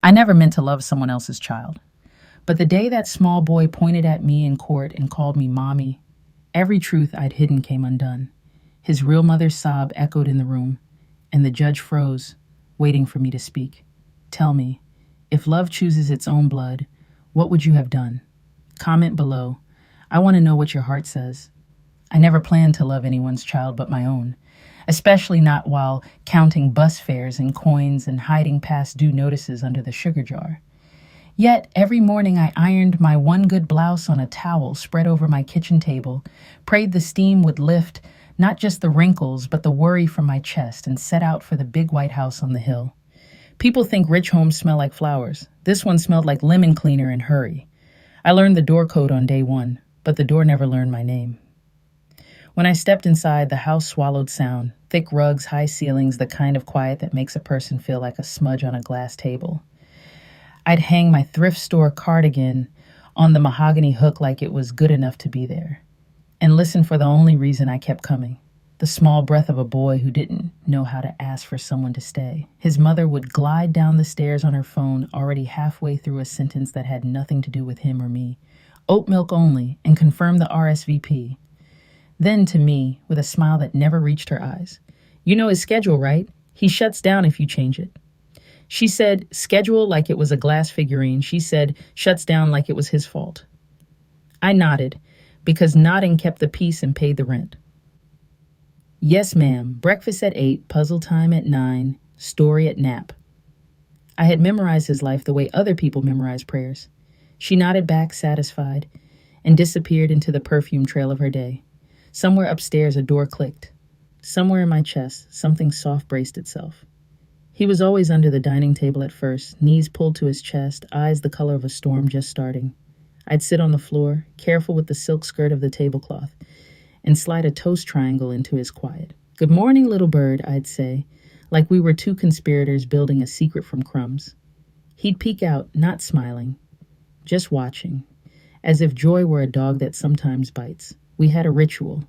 I never meant to love someone else's child. But the day that small boy pointed at me in court and called me mommy, every truth I'd hidden came undone. His real mother's sob echoed in the room, and the judge froze, waiting for me to speak. Tell me, if love chooses its own blood, what would you have done? Comment below. I want to know what your heart says. I never planned to love anyone's child but my own, especially not while counting bus fares and coins and hiding past due notices under the sugar jar. Yet every morning I ironed my one good blouse on a towel spread over my kitchen table, prayed the steam would lift not just the wrinkles but the worry from my chest, and set out for the big white house on the hill. People think rich homes smell like flowers. This one smelled like lemon cleaner and hurry. I learned the door code on day one, but the door never learned my name. When I stepped inside, the house swallowed sound, thick rugs, high ceilings, the kind of quiet that makes a person feel like a smudge on a glass table. I'd hang my thrift store cardigan on the mahogany hook like it was good enough to be there, and listen for the only reason I kept coming, the small breath of a boy who didn't know how to ask for someone to stay. His mother would glide down the stairs on her phone, already halfway through a sentence that had nothing to do with him or me. Oat milk only, and confirm the RSVP. Then to me, with a smile that never reached her eyes, "You know his schedule, right? He shuts down if you change it." She said schedule like it was a glass figurine. She said shuts down like it was his fault. I nodded, because nodding kept the peace and paid the rent. Yes, ma'am. Breakfast at 8, puzzle time at 9, story at nap. I had memorized his life the way other people memorize prayers. She nodded back, satisfied, and disappeared into the perfume trail of her day. Somewhere upstairs, a door clicked. Somewhere in my chest, something soft braced itself. He was always under the dining table at first, knees pulled to his chest, eyes the color of a storm just starting. I'd sit on the floor, careful with the silk skirt of the tablecloth, and slide a toast triangle into his quiet. "Good morning, little bird," I'd say, like we were two conspirators building a secret from crumbs. He'd peek out, not smiling, just watching, as if joy were a dog that sometimes bites. We had a ritual.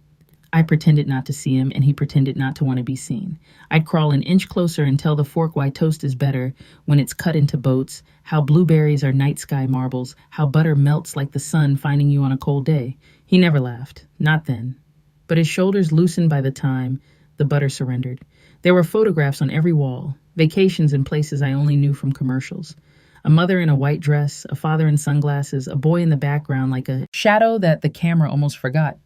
I pretended not to see him, and he pretended not to want to be seen. I'd crawl an inch closer and tell the fork why toast is better when it's cut into boats, how blueberries are night sky marbles, how butter melts like the sun finding you on a cold day. He never laughed, not then. But his shoulders loosened by the time the butter surrendered. There were photographs on every wall, vacations in places I only knew from commercials. A mother in a white dress, a father in sunglasses, a boy in the background like a shadow that the camera almost forgot.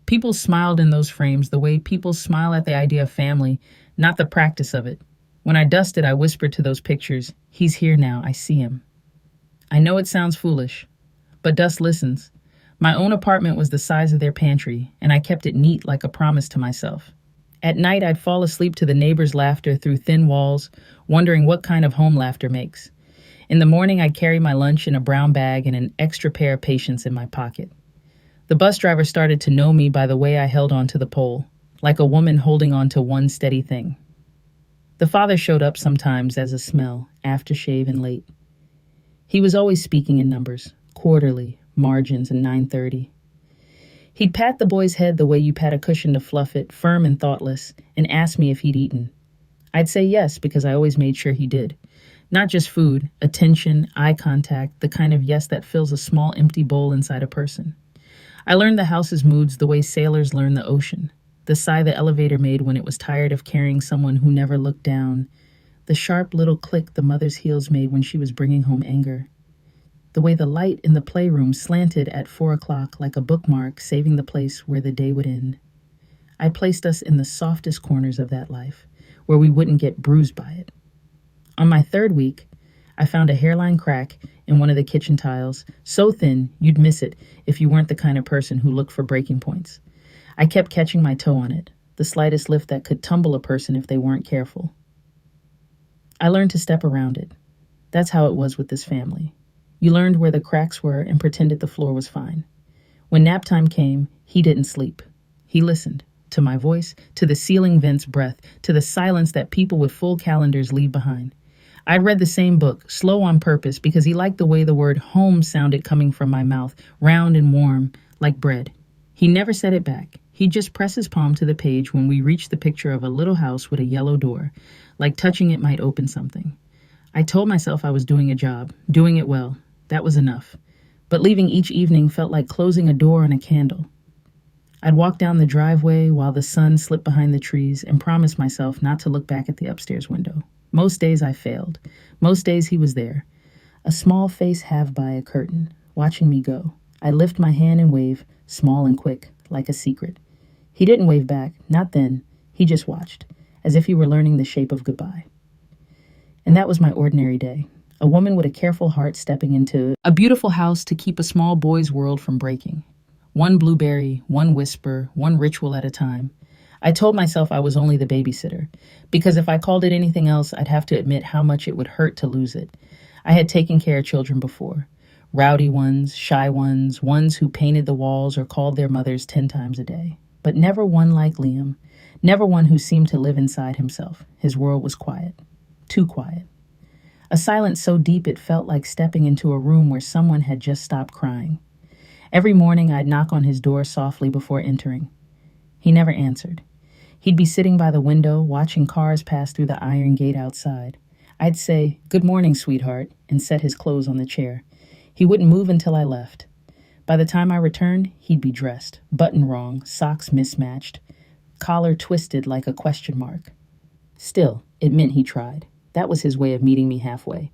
People smiled in those frames the way people smile at the idea of family, not the practice of it. When I dusted, I whispered to those pictures, "He's here now, I see him." I know it sounds foolish, but dust listens. My own apartment was the size of their pantry, and I kept it neat like a promise to myself. At night, I'd fall asleep to the neighbors' laughter through thin walls, wondering what kind of home laughter makes. In the morning, I'd carry my lunch in a brown bag and an extra pair of patience in my pocket. The bus driver started to know me by the way I held onto the pole, like a woman holding on to one steady thing. The father showed up sometimes as a smell, aftershave and late. He was always speaking in numbers, quarterly, margins, and 9:30. He'd pat the boy's head the way you pat a cushion to fluff it, firm and thoughtless, and ask me if he'd eaten. I'd say yes, because I always made sure he did. Not just food, attention, eye contact, the kind of yes that fills a small empty bowl inside a person. I learned the house's moods the way sailors learn the ocean. The sigh the elevator made when it was tired of carrying someone who never looked down. The sharp little click the mother's heels made when she was bringing home anger. The way the light in the playroom slanted at 4 o'clock like a bookmark, saving the place where the day would end. I placed us in the softest corners of that life, where we wouldn't get bruised by it. On my 3rd week, I found a hairline crack in one of the kitchen tiles, so thin you'd miss it if you weren't the kind of person who looked for breaking points. I kept catching my toe on it, the slightest lift that could tumble a person if they weren't careful. I learned to step around it. That's how it was with this family. You learned where the cracks were and pretended the floor was fine. When nap time came, he didn't sleep. He listened to my voice, to the ceiling vent's breath, to the silence that people with full calendars leave behind. I'd read the same book, slow on purpose, because he liked the way the word home sounded coming from my mouth, round and warm, like bread. He never said it back. He'd just press his palm to the page when we reached the picture of a little house with a yellow door, like touching it might open something. I told myself I was doing a job, doing it well. That was enough. But leaving each evening felt like closing a door on a candle. I'd walk down the driveway while the sun slipped behind the trees and promise myself not to look back at the upstairs window. Most days I failed. Most days he was there, a small face halved by a curtain, watching me go. I lift my hand and wave, small and quick, like a secret. He didn't wave back, not then. He just watched, as if he were learning the shape of goodbye. And that was my ordinary day. A woman with a careful heart stepping into a beautiful house to keep a small boy's world from breaking. One blueberry, one whisper, one ritual at a time. I told myself I was only the babysitter, because if I called it anything else, I'd have to admit how much it would hurt to lose it. I had taken care of children before. Rowdy ones, shy ones who painted the walls or called their mothers 10 times a day. But never one like Liam. Never one who seemed to live inside himself. His world was quiet. Too quiet. A silence so deep it felt like stepping into a room where someone had just stopped crying. Every morning I'd knock on his door softly before entering. He never answered. He'd be sitting by the window, watching cars pass through the iron gate outside. I'd say, "Good morning, sweetheart," and set his clothes on the chair. He wouldn't move until I left. By the time I returned, he'd be dressed, button wrong, socks mismatched, collar twisted like a question mark. Still, it meant he tried. That was his way of meeting me halfway.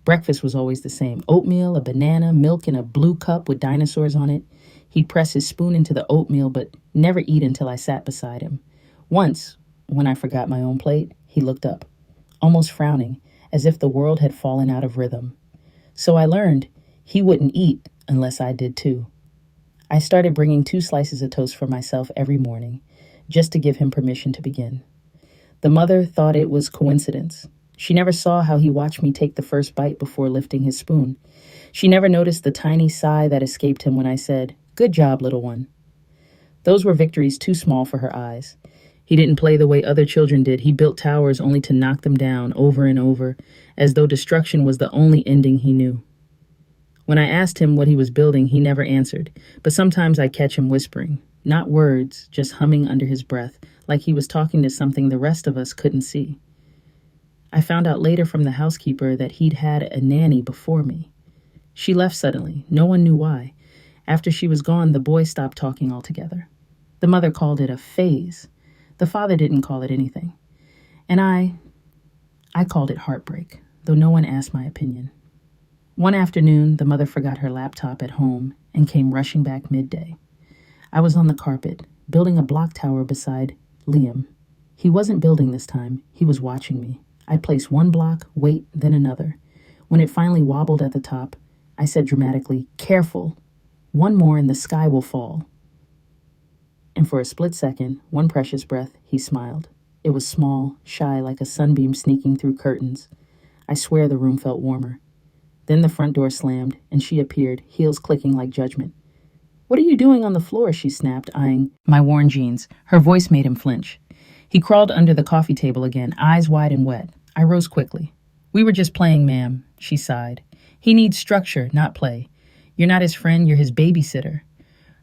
Breakfast was always the same: oatmeal, a banana, milk in a blue cup with dinosaurs on it. He'd press his spoon into the oatmeal, but never eat until I sat beside him. Once, when I forgot my own plate, he looked up, almost frowning, as if the world had fallen out of rhythm. So I learned he wouldn't eat unless I did too. I started bringing 2 slices of toast for myself every morning, just to give him permission to begin. The mother thought it was coincidence. She never saw how he watched me take the first bite before lifting his spoon. She never noticed the tiny sigh that escaped him when I said, "Good job, little one." Those were victories too small for her eyes. He didn't play the way other children did. He built towers only to knock them down over and over, as though destruction was the only ending he knew. When I asked him what he was building, he never answered, but sometimes I'd catch him whispering, not words, just humming under his breath, like he was talking to something the rest of us couldn't see. I found out later from the housekeeper that he'd had a nanny before me. She left suddenly. No one knew why. After she was gone, the boy stopped talking altogether. The mother called it a phase. The father didn't call it anything. And I called it heartbreak, though no one asked my opinion. One afternoon, the mother forgot her laptop at home and came rushing back midday. I was on the carpet, building a block tower beside Liam. He wasn't building this time. He was watching me. I placed one block, wait, then another. When it finally wobbled at the top, I said dramatically, "Careful. One more and the sky will fall." And for a split second, one precious breath, he smiled. It was small, shy, like a sunbeam sneaking through curtains. I swear the room felt warmer. Then the front door slammed, and she appeared, heels clicking like judgment. "What are you doing on the floor?" she snapped, eyeing my worn jeans. Her voice made him flinch. He crawled under the coffee table again, eyes wide and wet. I rose quickly. "We were just playing, ma'am," she sighed. "He needs structure, not play. You're not his friend, you're his babysitter."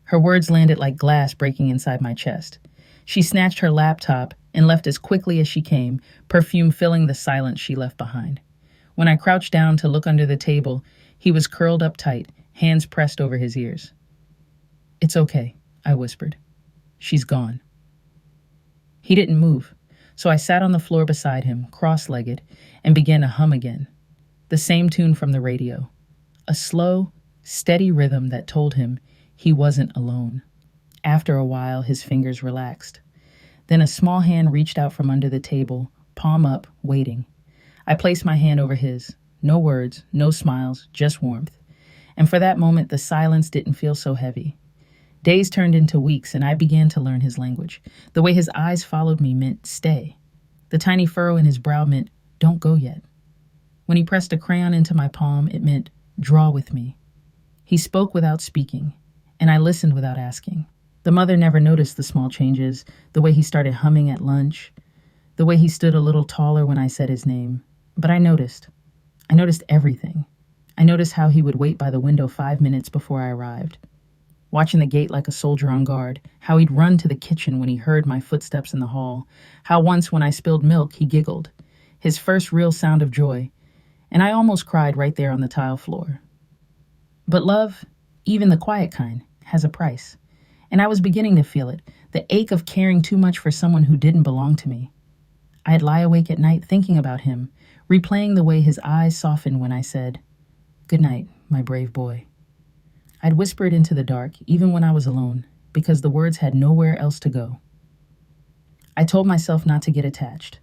Her words landed like glass breaking inside my chest. She snatched her laptop and left as quickly as she came, perfume filling the silence she left behind. When I crouched down to look under the table, he was curled up tight, hands pressed over his ears. "It's okay," I whispered. "She's gone." He didn't move, so I sat on the floor beside him, cross-legged, and began to hum again. The same tune from the radio. A slow, steady rhythm that told him he wasn't alone. After a while, his fingers relaxed. Then a small hand reached out from under the table, palm up, waiting. I placed my hand over his. No words, no smiles, just warmth. And for that moment, the silence didn't feel so heavy. Days turned into weeks, and I began to learn his language. The way his eyes followed me meant stay. The tiny furrow in his brow meant don't go yet. When he pressed a crayon into my palm, it meant draw with me. He spoke without speaking, and I listened without asking. The mother never noticed the small changes, the way he started humming at lunch, the way he stood a little taller when I said his name. But I noticed. I noticed everything. I noticed how he would wait by the window 5 minutes before I arrived, watching the gate like a soldier on guard, how he'd run to the kitchen when he heard my footsteps in the hall, how once when I spilled milk, he giggled, his first real sound of joy, And I almost cried right there on the tile floor. But love, even the quiet kind, has a price. And I was beginning to feel it, the ache of caring too much for someone who didn't belong to me. I'd lie awake at night thinking about him, replaying the way his eyes softened when I said, "Good night, my brave boy." I'd whisper it into the dark, even when I was alone, because the words had nowhere else to go. I told myself not to get attached.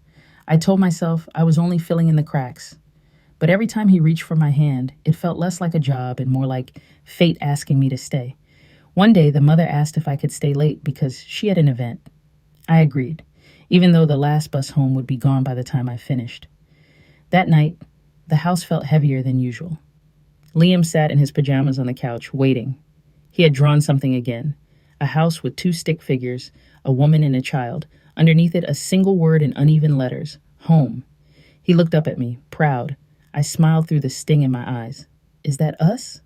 I told myself I was only filling in the cracks. But every time he reached for my hand, it felt less like a job and more like fate asking me to stay. One day, the mother asked if I could stay late because she had an event. I agreed, even though the last bus home would be gone by the time I finished. That night, the house felt heavier than usual. Liam sat in his pajamas on the couch, waiting. He had drawn something again, a house with two stick figures, a woman and a child. Underneath it, a single word in uneven letters, home. He looked up at me, proud. I smiled through the sting in my eyes. "Is that us?"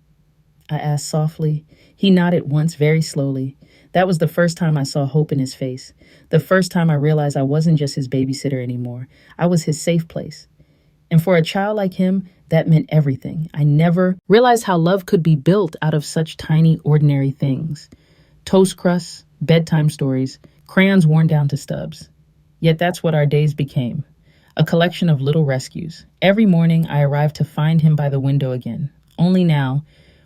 I asked softly. He nodded once, very slowly. That was the first time I saw hope in his face. The first time I realized I wasn't just his babysitter anymore. I was his safe place. And for a child like him, that meant everything. I never realized how love could be built out of such tiny, ordinary things. Toast crusts, bedtime stories, crayons worn down to stubs. Yet that's what our days became. A collection of little rescues. Every morning I arrived to find him by the window again. Only now,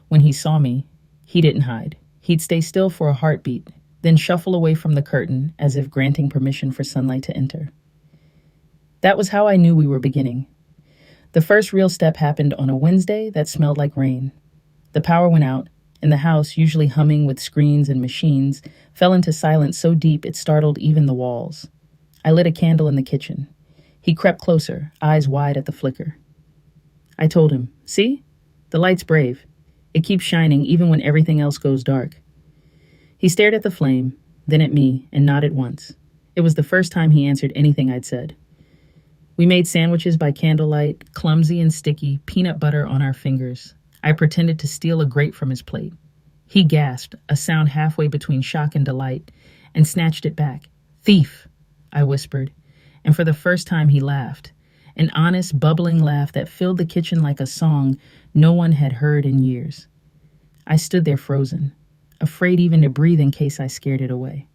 when he saw me, he didn't hide. He'd stay still for a heartbeat, then shuffle away from the curtain as if granting permission for sunlight to enter. That was how I knew we were beginning. The first real step happened on a Wednesday that smelled like rain. The power went out, and the house, usually humming with screens and machines, fell into silence so deep it startled even the walls. I lit a candle in the kitchen. He crept closer, eyes wide at the flicker. I told him, "See? The light's brave. It keeps shining even when everything else goes dark." He stared at the flame, then at me, and nodded once. It was the first time he answered anything I'd said. We made sandwiches by candlelight, clumsy and sticky, peanut butter on our fingers. I pretended to steal a grape from his plate. He gasped, a sound halfway between shock and delight, and snatched it back. "Thief," I whispered, and for the first time he laughed, an honest, bubbling laugh that filled the kitchen like a song no one had heard in years. I stood there frozen, afraid even to breathe in case I scared it away.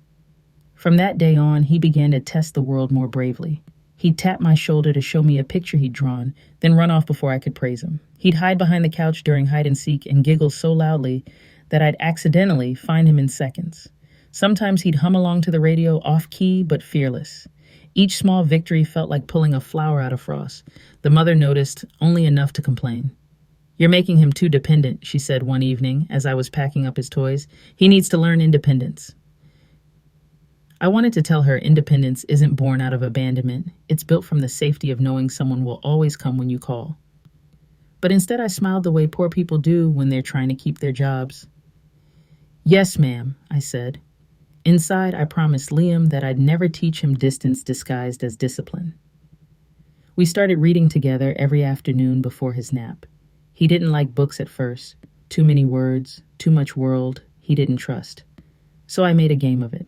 From that day on, he began to test the world more bravely. He'd tap my shoulder to show me a picture he'd drawn, then run off before I could praise him. He'd hide behind the couch during hide and seek and giggle so loudly that I'd accidentally find him in seconds. Sometimes he'd hum along to the radio, off-key but fearless. Each small victory felt like pulling a flower out of frost. The mother noticed, only enough to complain. "You're making him too dependent," she said one evening as I was packing up his toys. "He needs to learn independence." I wanted to tell her independence isn't born out of abandonment. It's built from the safety of knowing someone will always come when you call. But instead I smiled the way poor people do when they're trying to keep their jobs. "Yes, ma'am," I said. Inside, I promised Liam that I'd never teach him distance disguised as discipline. We started reading together every afternoon before his nap. He didn't like books at first. Too many words, too much world he didn't trust. So I made a game of it.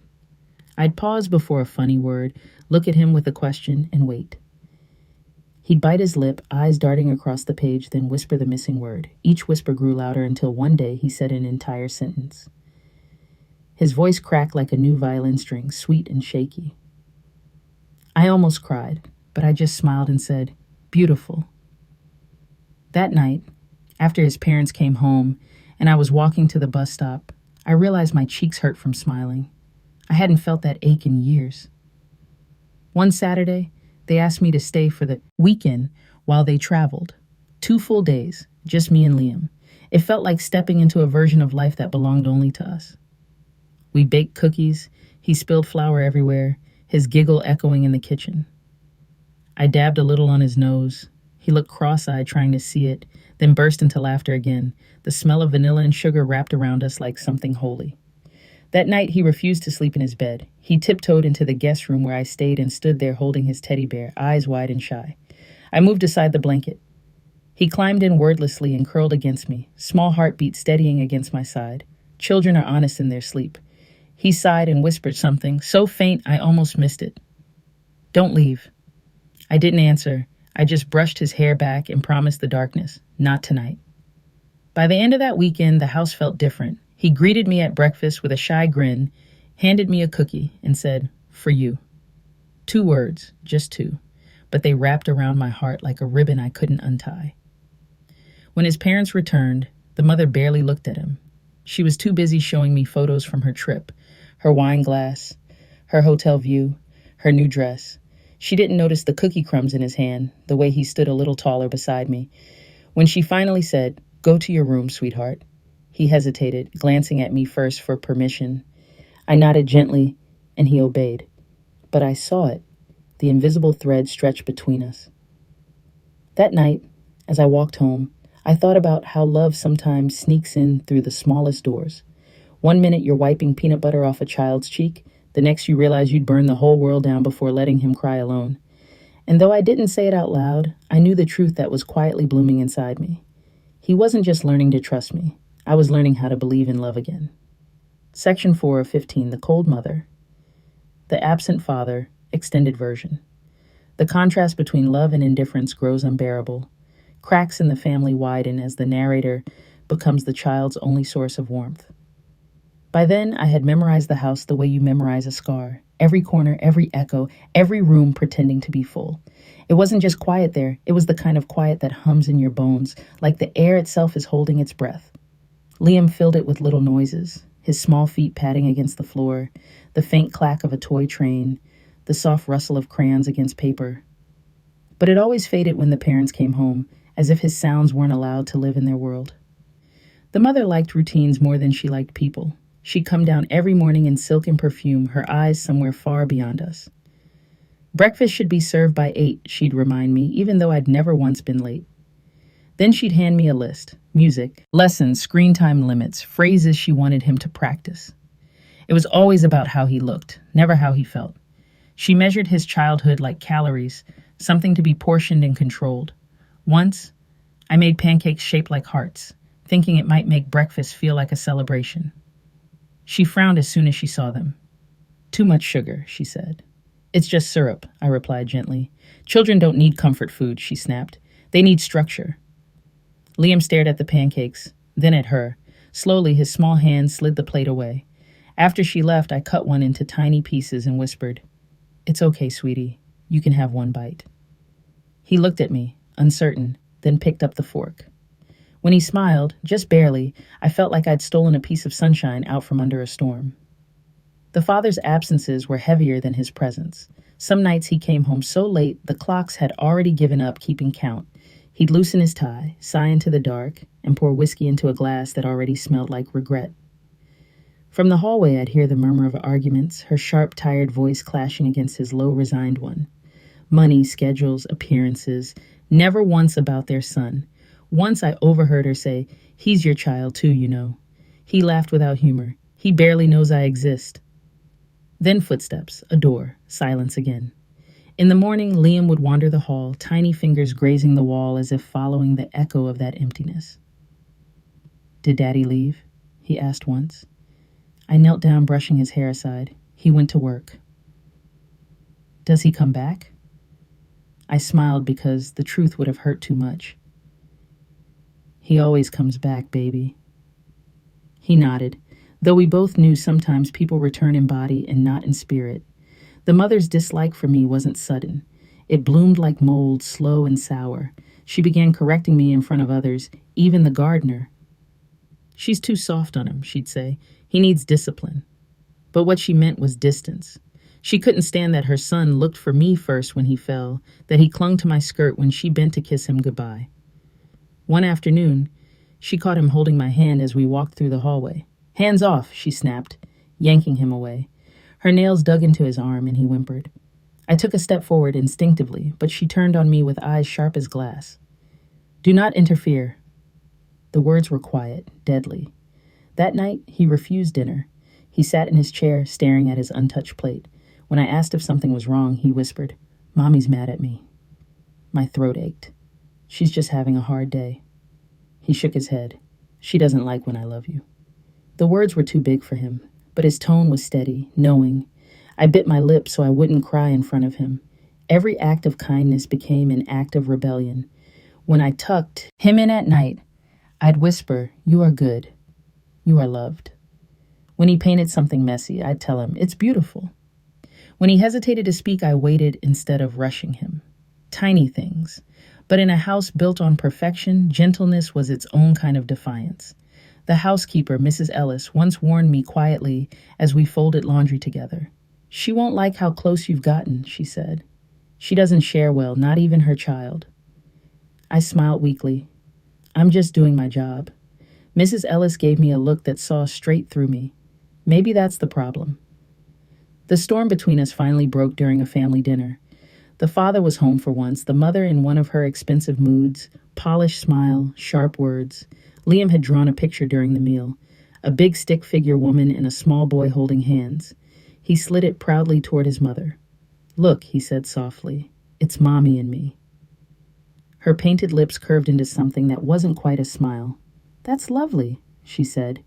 I'd pause before a funny word, look at him with a question, and wait. He'd bite his lip, eyes darting across the page, then whisper the missing word. Each whisper grew louder until one day he said an entire sentence. His voice cracked like a new violin string, sweet and shaky. I almost cried, but I just smiled and said, "Beautiful." That night, after his parents came home and I was walking to the bus stop, I realized my cheeks hurt from smiling. I hadn't felt that ache in years. One Saturday, they asked me to stay for the weekend while they traveled. 2 full days, just me and Liam. It felt like stepping into a version of life that belonged only to us. We baked cookies, he spilled flour everywhere, his giggle echoing in the kitchen. I dabbed a little on his nose. He looked cross-eyed trying to see it, then burst into laughter again, the smell of vanilla and sugar wrapped around us like something holy. That night, he refused to sleep in his bed. He tiptoed into the guest room where I stayed and stood there holding his teddy bear, eyes wide and shy. I moved aside the blanket. He climbed in wordlessly and curled against me, small heartbeat steadying against my side. Children are honest in their sleep. He sighed and whispered something, so faint I almost missed it. "Don't leave." I didn't answer. I just brushed his hair back and promised the darkness, not tonight. By the end of that weekend, the house felt different. He greeted me at breakfast with a shy grin, handed me a cookie, and said, "For you." 2 words, just 2, but they wrapped around my heart like a ribbon I couldn't untie. When his parents returned, the mother barely looked at him. She was too busy showing me photos from her trip, her wine glass, her hotel view, her new dress. She didn't notice the cookie crumbs in his hand, the way he stood a little taller beside me. When she finally said, "Go to your room, sweetheart," he hesitated, glancing at me first for permission. I nodded gently, and he obeyed. But I saw it, the invisible thread stretched between us. That night, as I walked home, I thought about how love sometimes sneaks in through the smallest doors. One minute you're wiping peanut butter off a child's cheek, the next you realize you'd burn the whole world down before letting him cry alone. And though I didn't say it out loud, I knew the truth that was quietly blooming inside me. He wasn't just learning to trust me. I was learning how to believe in love again. Section 4 of 15, The Cold Mother. The Absent Father, extended version. The contrast between love and indifference grows unbearable. Cracks in the family widen as the narrator becomes the child's only source of warmth. By then, I had memorized the house the way you memorize a scar. Every corner, every echo, every room pretending to be full. It wasn't just quiet there, it was the kind of quiet that hums in your bones, like the air itself is holding its breath. Liam filled it with little noises, his small feet padding against the floor, the faint clack of a toy train, the soft rustle of crayons against paper. But it always faded when the parents came home, as if his sounds weren't allowed to live in their world. The mother liked routines more than she liked people. She'd come down every morning in silk and perfume, her eyes somewhere far beyond us. Breakfast should be served by 8, she'd remind me, even though I'd never once been late. Then she'd hand me a list: music, lessons, screen time limits, phrases she wanted him to practice. It was always about how he looked, never how he felt. She measured his childhood like calories, something to be portioned and controlled. Once, I made pancakes shaped like hearts, thinking it might make breakfast feel like a celebration. She frowned as soon as she saw them. "Too much sugar," she said. "It's just syrup," I replied gently. "Children don't need comfort food," she snapped. "They need structure." Liam stared at the pancakes, then at her. Slowly, his small hand slid the plate away. After she left, I cut one into tiny pieces and whispered, "It's okay, sweetie. You can have one bite." He looked at me, uncertain, then picked up the fork. When he smiled, just barely, I felt like I'd stolen a piece of sunshine out from under a storm. The father's absences were heavier than his presence. Some nights he came home so late the clocks had already given up keeping count. He'd loosen his tie, sigh into the dark, and pour whiskey into a glass that already smelled like regret. From the hallway I'd hear the murmur of arguments, her sharp, tired voice clashing against his low, resigned one. Money, schedules, appearances, never once about their son. Once I overheard her say, "He's your child too, you know." He laughed without humor. "He barely knows I exist." Then footsteps, a door, silence again. In the morning, Liam would wander the hall, tiny fingers grazing the wall as if following the echo of that emptiness. "Did Daddy leave?" he asked once. I knelt down, brushing his hair aside. He went to work. "Does he come back?" I smiled because the truth would have hurt too much. "He always comes back, baby." He nodded, though we both knew sometimes people return in body and not in spirit. The mother's dislike for me wasn't sudden. It bloomed like mold, slow and sour. She began correcting me in front of others, even the gardener. "She's too soft on him," she'd say. "He needs discipline." But what she meant was distance. She couldn't stand that her son looked for me first when he fell, that he clung to my skirt when she bent to kiss him goodbye. One afternoon, she caught him holding my hand as we walked through the hallway. "Hands off," she snapped, yanking him away. Her nails dug into his arm and he whimpered. I took a step forward instinctively, but she turned on me with eyes sharp as glass. "Do not interfere." The words were quiet, deadly. That night, he refused dinner. He sat in his chair, staring at his untouched plate. When I asked if something was wrong, he whispered, "Mommy's mad at me." My throat ached. "She's just having a hard day." He shook his head. "She doesn't like when I love you." The words were too big for him, but his tone was steady, knowing. I bit my lip so I wouldn't cry in front of him. Every act of kindness became an act of rebellion. When I tucked him in at night, I'd whisper, "You are good. You are loved." When he painted something messy, I'd tell him, "It's beautiful." When he hesitated to speak, I waited instead of rushing him. Tiny things. But in a house built on perfection, gentleness was its own kind of defiance. The housekeeper, Mrs. Ellis, once warned me quietly as we folded laundry together. "She won't like how close you've gotten," she said. "She doesn't share well, not even her child." I smiled weakly. "I'm just doing my job." Mrs. Ellis gave me a look that saw straight through me. Maybe that's the problem. The storm between us finally broke during a family dinner. The father was home for once, the mother in one of her expensive moods, polished smile, sharp words. Liam had drawn a picture during the meal, a big stick figure woman and a small boy holding hands. He slid it proudly toward his mother. "Look," he said softly, "it's Mommy and me." Her painted lips curved into something that wasn't quite a smile. "That's lovely," she said.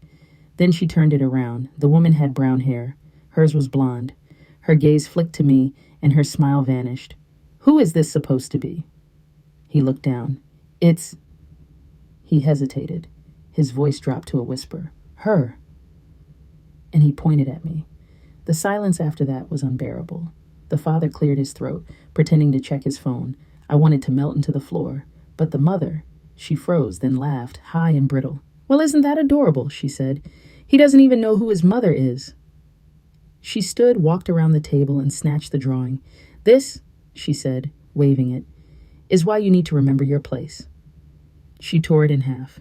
Then she turned it around. The woman had brown hair. Hers was blonde. Her gaze flicked to me, and her smile vanished. "Who is this supposed to be?" He looked down. "It's—" He hesitated. His voice dropped to a whisper. "Her." And he pointed at me. The silence after that was unbearable. The father cleared his throat, pretending to check his phone. I wanted to melt into the floor. But the mother, she froze, then laughed, high and brittle. "Well, isn't that adorable?" she said. "He doesn't even know who his mother is." She stood, walked around the table, and snatched the drawing. "This," she said, waving it, "is why you need to remember your place." She tore it in half.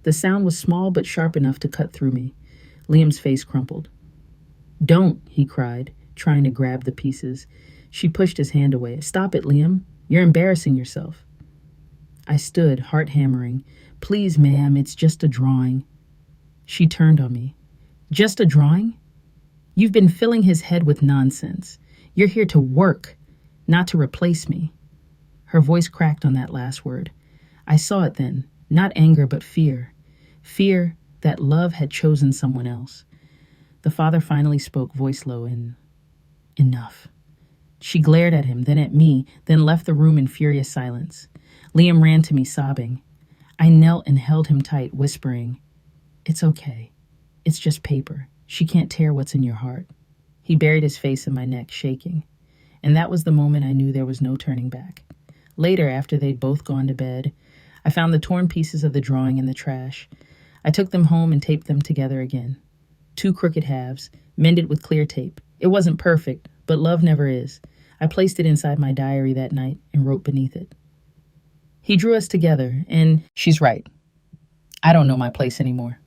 The sound was small but sharp enough to cut through me. Liam's face crumpled. "Don't," he cried, trying to grab the pieces. She pushed his hand away. "Stop it, Liam. You're embarrassing yourself." I stood, heart hammering. "Please, ma'am, it's just a drawing." She turned on me. "Just a drawing? You've been filling his head with nonsense. You're here to work, not to replace me." Her voice cracked on that last word. I saw it then, not anger but fear. Fear that love had chosen someone else. The father finally spoke, voice low, and "Enough." She glared at him, then at me, then left the room in furious silence. Liam ran to me, sobbing. I knelt and held him tight, whispering, "It's okay. It's just paper. She can't tear what's in your heart." He buried his face in my neck, shaking. And that was the moment I knew there was no turning back. Later, after they'd both gone to bed, I found the torn pieces of the drawing in the trash. I took them home and taped them together again. 2 crooked halves, mended with clear tape. It wasn't perfect, but love never is. I placed it inside my diary that night and wrote beneath it. He drew us together, and she's right. I don't know my place anymore.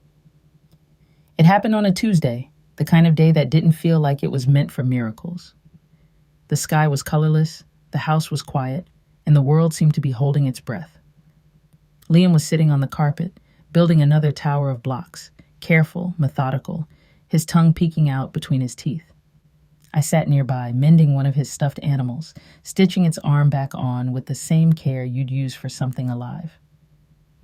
It happened on a Tuesday, the kind of day that didn't feel like it was meant for miracles. The sky was colorless, the house was quiet, and the world seemed to be holding its breath. Liam was sitting on the carpet, building another tower of blocks, careful, methodical, his tongue peeking out between his teeth. I sat nearby, mending one of his stuffed animals, stitching its arm back on with the same care you'd use for something alive.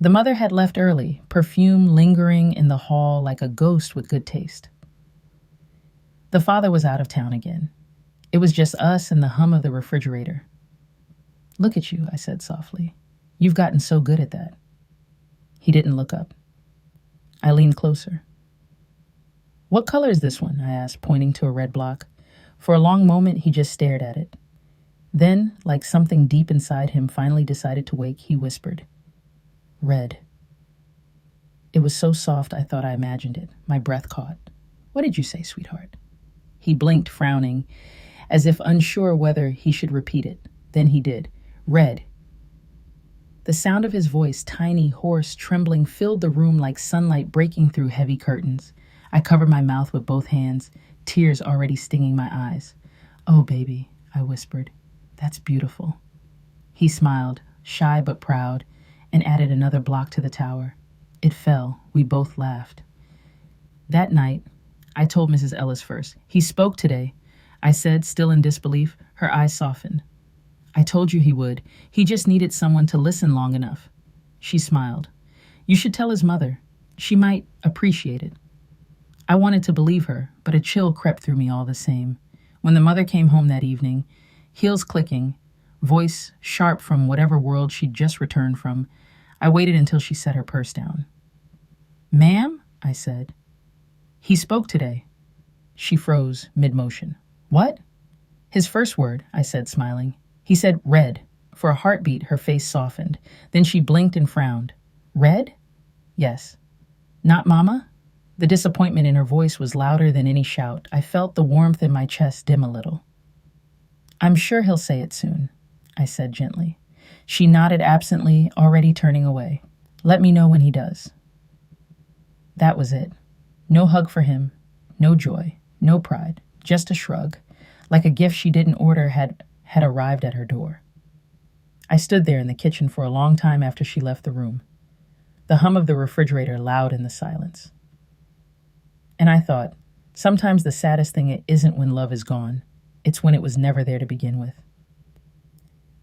The mother had left early, perfume lingering in the hall like a ghost with good taste. The father was out of town again. It was just us and the hum of the refrigerator. "Look at you," I said softly. "You've gotten so good at that." He didn't look up. I leaned closer. "What color is this one?" I asked, pointing to a red block. For a long moment, he just stared at it. Then, like something deep inside him finally decided to wake, he whispered, "Red." It was so soft I thought I imagined it. My breath caught. "What did you say, sweetheart?" He blinked, frowning, as if unsure whether he should repeat it. Then he did. "Red." The sound of his voice, tiny, hoarse, trembling, filled the room like sunlight breaking through heavy curtains. I covered my mouth with both hands, tears already stinging my eyes. "Oh, baby," I whispered. "That's beautiful." He smiled, shy but proud, and added another block to the tower. It fell. We both laughed. That night, I told Mrs. Ellis first. "He spoke today," I said, still in disbelief. Her eyes softened. "I told you he would. He just needed someone to listen long enough." She smiled. "You should tell his mother. She might appreciate it." I wanted to believe her, but a chill crept through me all the same. When the mother came home that evening, Heels clicking, voice sharp from whatever world she'd just returned from. I waited until she set her purse down. "Ma'am?" I said. "He spoke today." She froze mid-motion. "What?" "His first word," I said, smiling. "He said red." For a heartbeat, her face softened. Then she blinked and frowned. "Red?" "Yes." "Not Mama?" The disappointment in her voice was louder than any shout. I felt the warmth in my chest dim a little. "I'm sure he'll say it soon," I said gently. She nodded absently, already turning away. "Let me know when he does." That was it. No hug for him, no joy, no pride, just a shrug, like a gift she didn't order had arrived at her door. I stood there in the kitchen for a long time after she left the room, the hum of the refrigerator loud in the silence. And I thought, sometimes the saddest thing isn't when love is gone, it's when it was never there to begin with.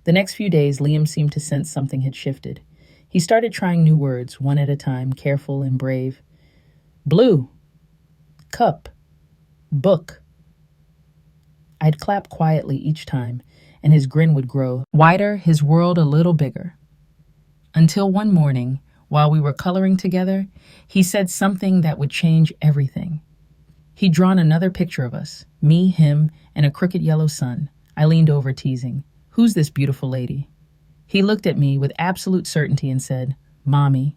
The next few days, Liam seemed to sense something had shifted. He started trying new words, one at a time, careful and brave. Blue, cup, book. I'd clap quietly each time, and his grin would grow wider, his world a little bigger. Until one morning, while we were coloring together, he said something that would change everything. He'd drawn another picture of us, me, him, and a crooked yellow sun. I leaned over, teasing, "Who's this beautiful lady?" He looked at me with absolute certainty and said, "Mommy."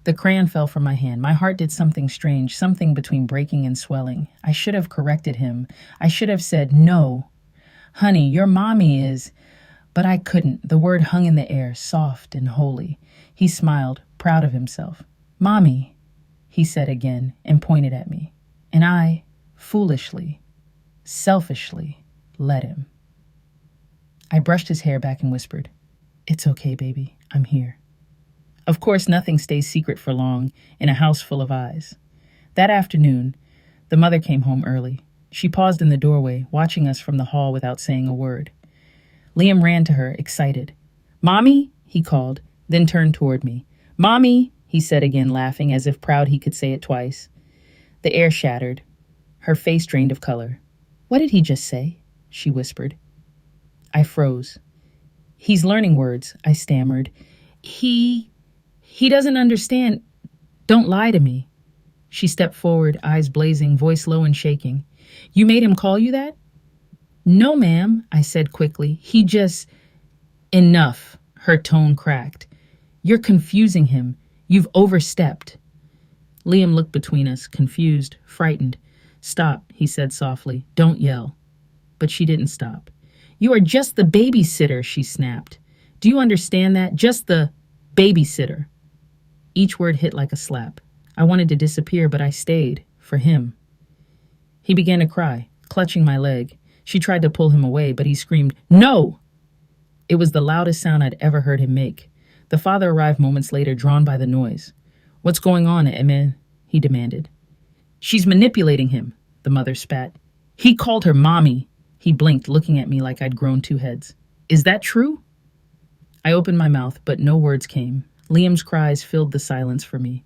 The crayon fell from my hand. My heart did something strange, something between breaking and swelling. I should have corrected him. I should have said, "No, honey, your mommy is..." But I couldn't. The word hung in the air, soft and holy. He smiled, proud of himself. "Mommy," he said again, and pointed at me. And I, foolishly, selfishly, let him. I brushed his hair back and whispered, "It's okay, baby. I'm here." Of course, nothing stays secret for long in a house full of eyes. That afternoon, the mother came home early. She paused in the doorway, watching us from the hall without saying a word. Liam ran to her, excited. "Mommy," he called, then turned toward me. "Mommy," he said again, laughing, as if proud he could say it twice. The air shattered. Her face drained of color. "What did he just say?" she whispered. I froze. "He's learning words," I stammered. He doesn't understand. Don't lie to me." She stepped forward, eyes blazing, voice low and shaking. "You made him call you that?" "No, ma'am," I said quickly. "He just..." "Enough," her tone cracked. "You're confusing him. You've overstepped." Liam looked between us, confused, frightened. "Stop," he said softly. "Don't yell." But she didn't stop. "You are just the babysitter," she snapped. "Do you understand that? Just the babysitter." Each word hit like a slap. I wanted to disappear, but I stayed, for him. He began to cry, clutching my leg. She tried to pull him away, but he screamed, "No!" It was the loudest sound I'd ever heard him make. The father arrived moments later, drawn by the noise. "What's going on, Emin?" he demanded. "She's manipulating him," the mother spat. "He called her mommy." He blinked, looking at me like I'd grown two heads. "Is that true?" I opened my mouth, but no words came. Liam's cries filled the silence for me.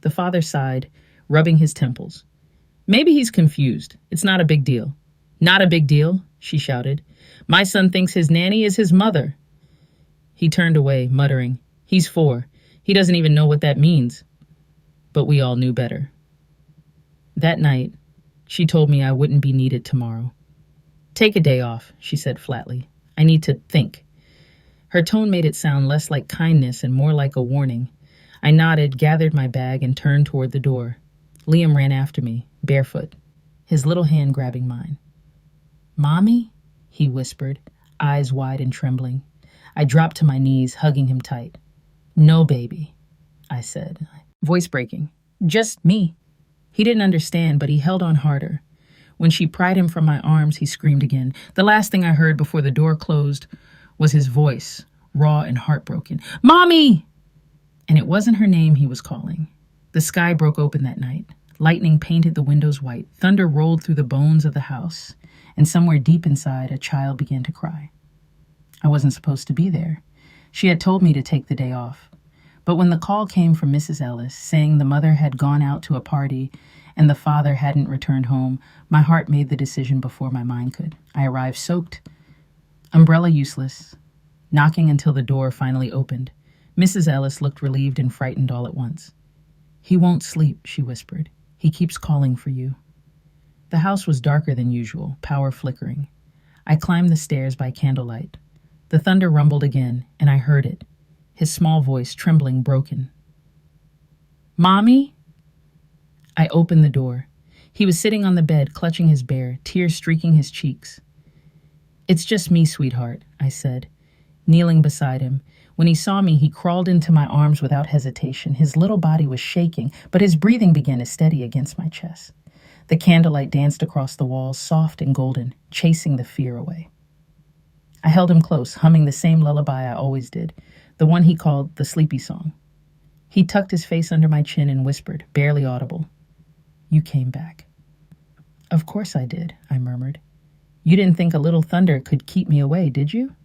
The father sighed, rubbing his temples. "Maybe he's confused. It's not a big deal." "Not a big deal," she shouted. "My son thinks his nanny is his mother." He turned away, muttering, "He's 4. He doesn't even know what that means." But we all knew better. That night, she told me I wouldn't be needed tomorrow. "Take a day off," she said flatly. "I need to think." Her tone made it sound less like kindness and more like a warning. I nodded, gathered my bag, and turned toward the door. Liam ran after me, barefoot, his little hand grabbing mine. "Mommy?" he whispered, eyes wide and trembling. I dropped to my knees, hugging him tight. "No, baby," I said, voice breaking. "Just me." He didn't understand, but he held on harder. When she pried him from my arms, he screamed again. The last thing I heard before the door closed was his voice, raw and heartbroken. "Mommy!" And it wasn't her name he was calling. The sky broke open that night. Lightning painted the windows white. Thunder rolled through the bones of the house. And somewhere deep inside, a child began to cry. I wasn't supposed to be there. She had told me to take the day off. But when the call came from Mrs. Ellis, saying the mother had gone out to a party and the father hadn't returned home, my heart made the decision before my mind could. I arrived soaked, Umbrella useless, knocking until the door finally opened. Mrs. Ellis looked relieved and frightened all at once. "He won't sleep," she whispered. "He keeps calling for you." The house was darker than usual, power flickering. I climbed the stairs by candlelight. The thunder rumbled again, and I heard it, his small voice trembling, broken. "Mommy?" I opened the door. He was sitting on the bed, clutching his bear, tears streaking his cheeks. "It's just me, sweetheart," I said, kneeling beside him. When he saw me, he crawled into my arms without hesitation. His little body was shaking, but his breathing began to steady against my chest. The candlelight danced across the walls, soft and golden, chasing the fear away. I held him close, humming the same lullaby I always did, the one he called the sleepy song. He tucked his face under my chin and whispered, barely audible, "You came back." "Of course I did," I murmured. "You didn't think a little thunder could keep me away, did you?"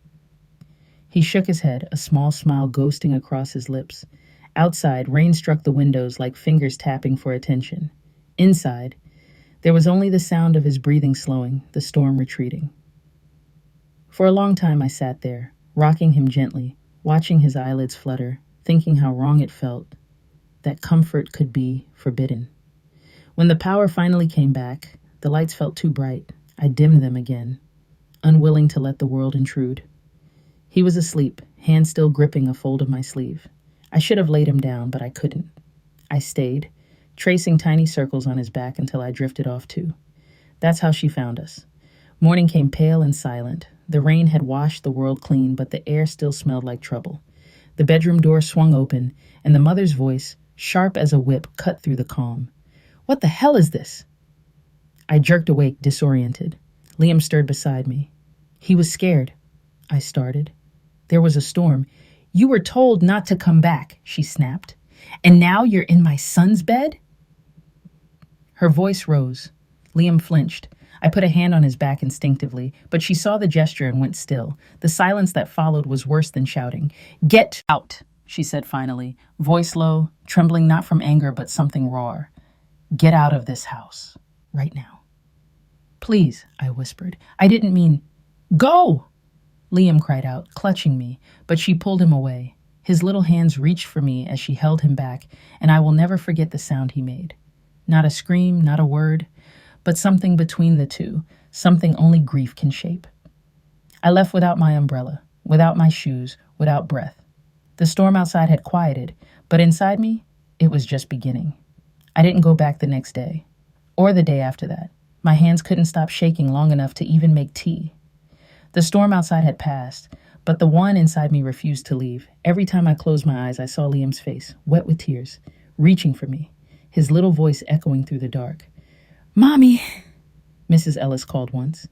He shook his head, a small smile ghosting across his lips. Outside, rain struck the windows like fingers tapping for attention. Inside, there was only the sound of his breathing slowing, the storm retreating. For a long time I sat there, rocking him gently, watching his eyelids flutter, thinking how wrong it felt, that comfort could be forbidden. When the power finally came back, the lights felt too bright. I dimmed them again, unwilling to let the world intrude. He was asleep, hand still gripping a fold of my sleeve. I should have laid him down, but I couldn't. I stayed, tracing tiny circles on his back until I drifted off too. That's how she found us. Morning came pale and silent. The rain had washed the world clean, but the air still smelled like trouble. The bedroom door swung open, and the mother's voice, sharp as a whip, cut through the calm. "What the hell is this?" I jerked awake, disoriented. Liam stirred beside me. "He was scared," I started. "There was a storm." "You were told not to come back," she snapped. "And now you're in my son's bed?" Her voice rose. Liam flinched. I put a hand on his back instinctively, but she saw the gesture and went still. The silence that followed was worse than shouting. "Get out," she said finally, voice low, trembling not from anger but something raw. "Get out of this house, right now." "Please," I whispered. "I didn't mean—" "Go!" Liam cried out, clutching me, but she pulled him away. His little hands reached for me as she held him back, and I will never forget the sound he made. Not a scream, not a word, but something between the two, something only grief can shape. I left without my umbrella, without my shoes, without breath. The storm outside had quieted, but inside me, it was just beginning. I didn't go back the next day, or the day after that. My hands couldn't stop shaking long enough to even make tea. The storm outside had passed, but the one inside me refused to leave. Every time I closed my eyes, I saw Liam's face, wet with tears, reaching for me, his little voice echoing through the dark. "Mommy," Mrs. Ellis called once.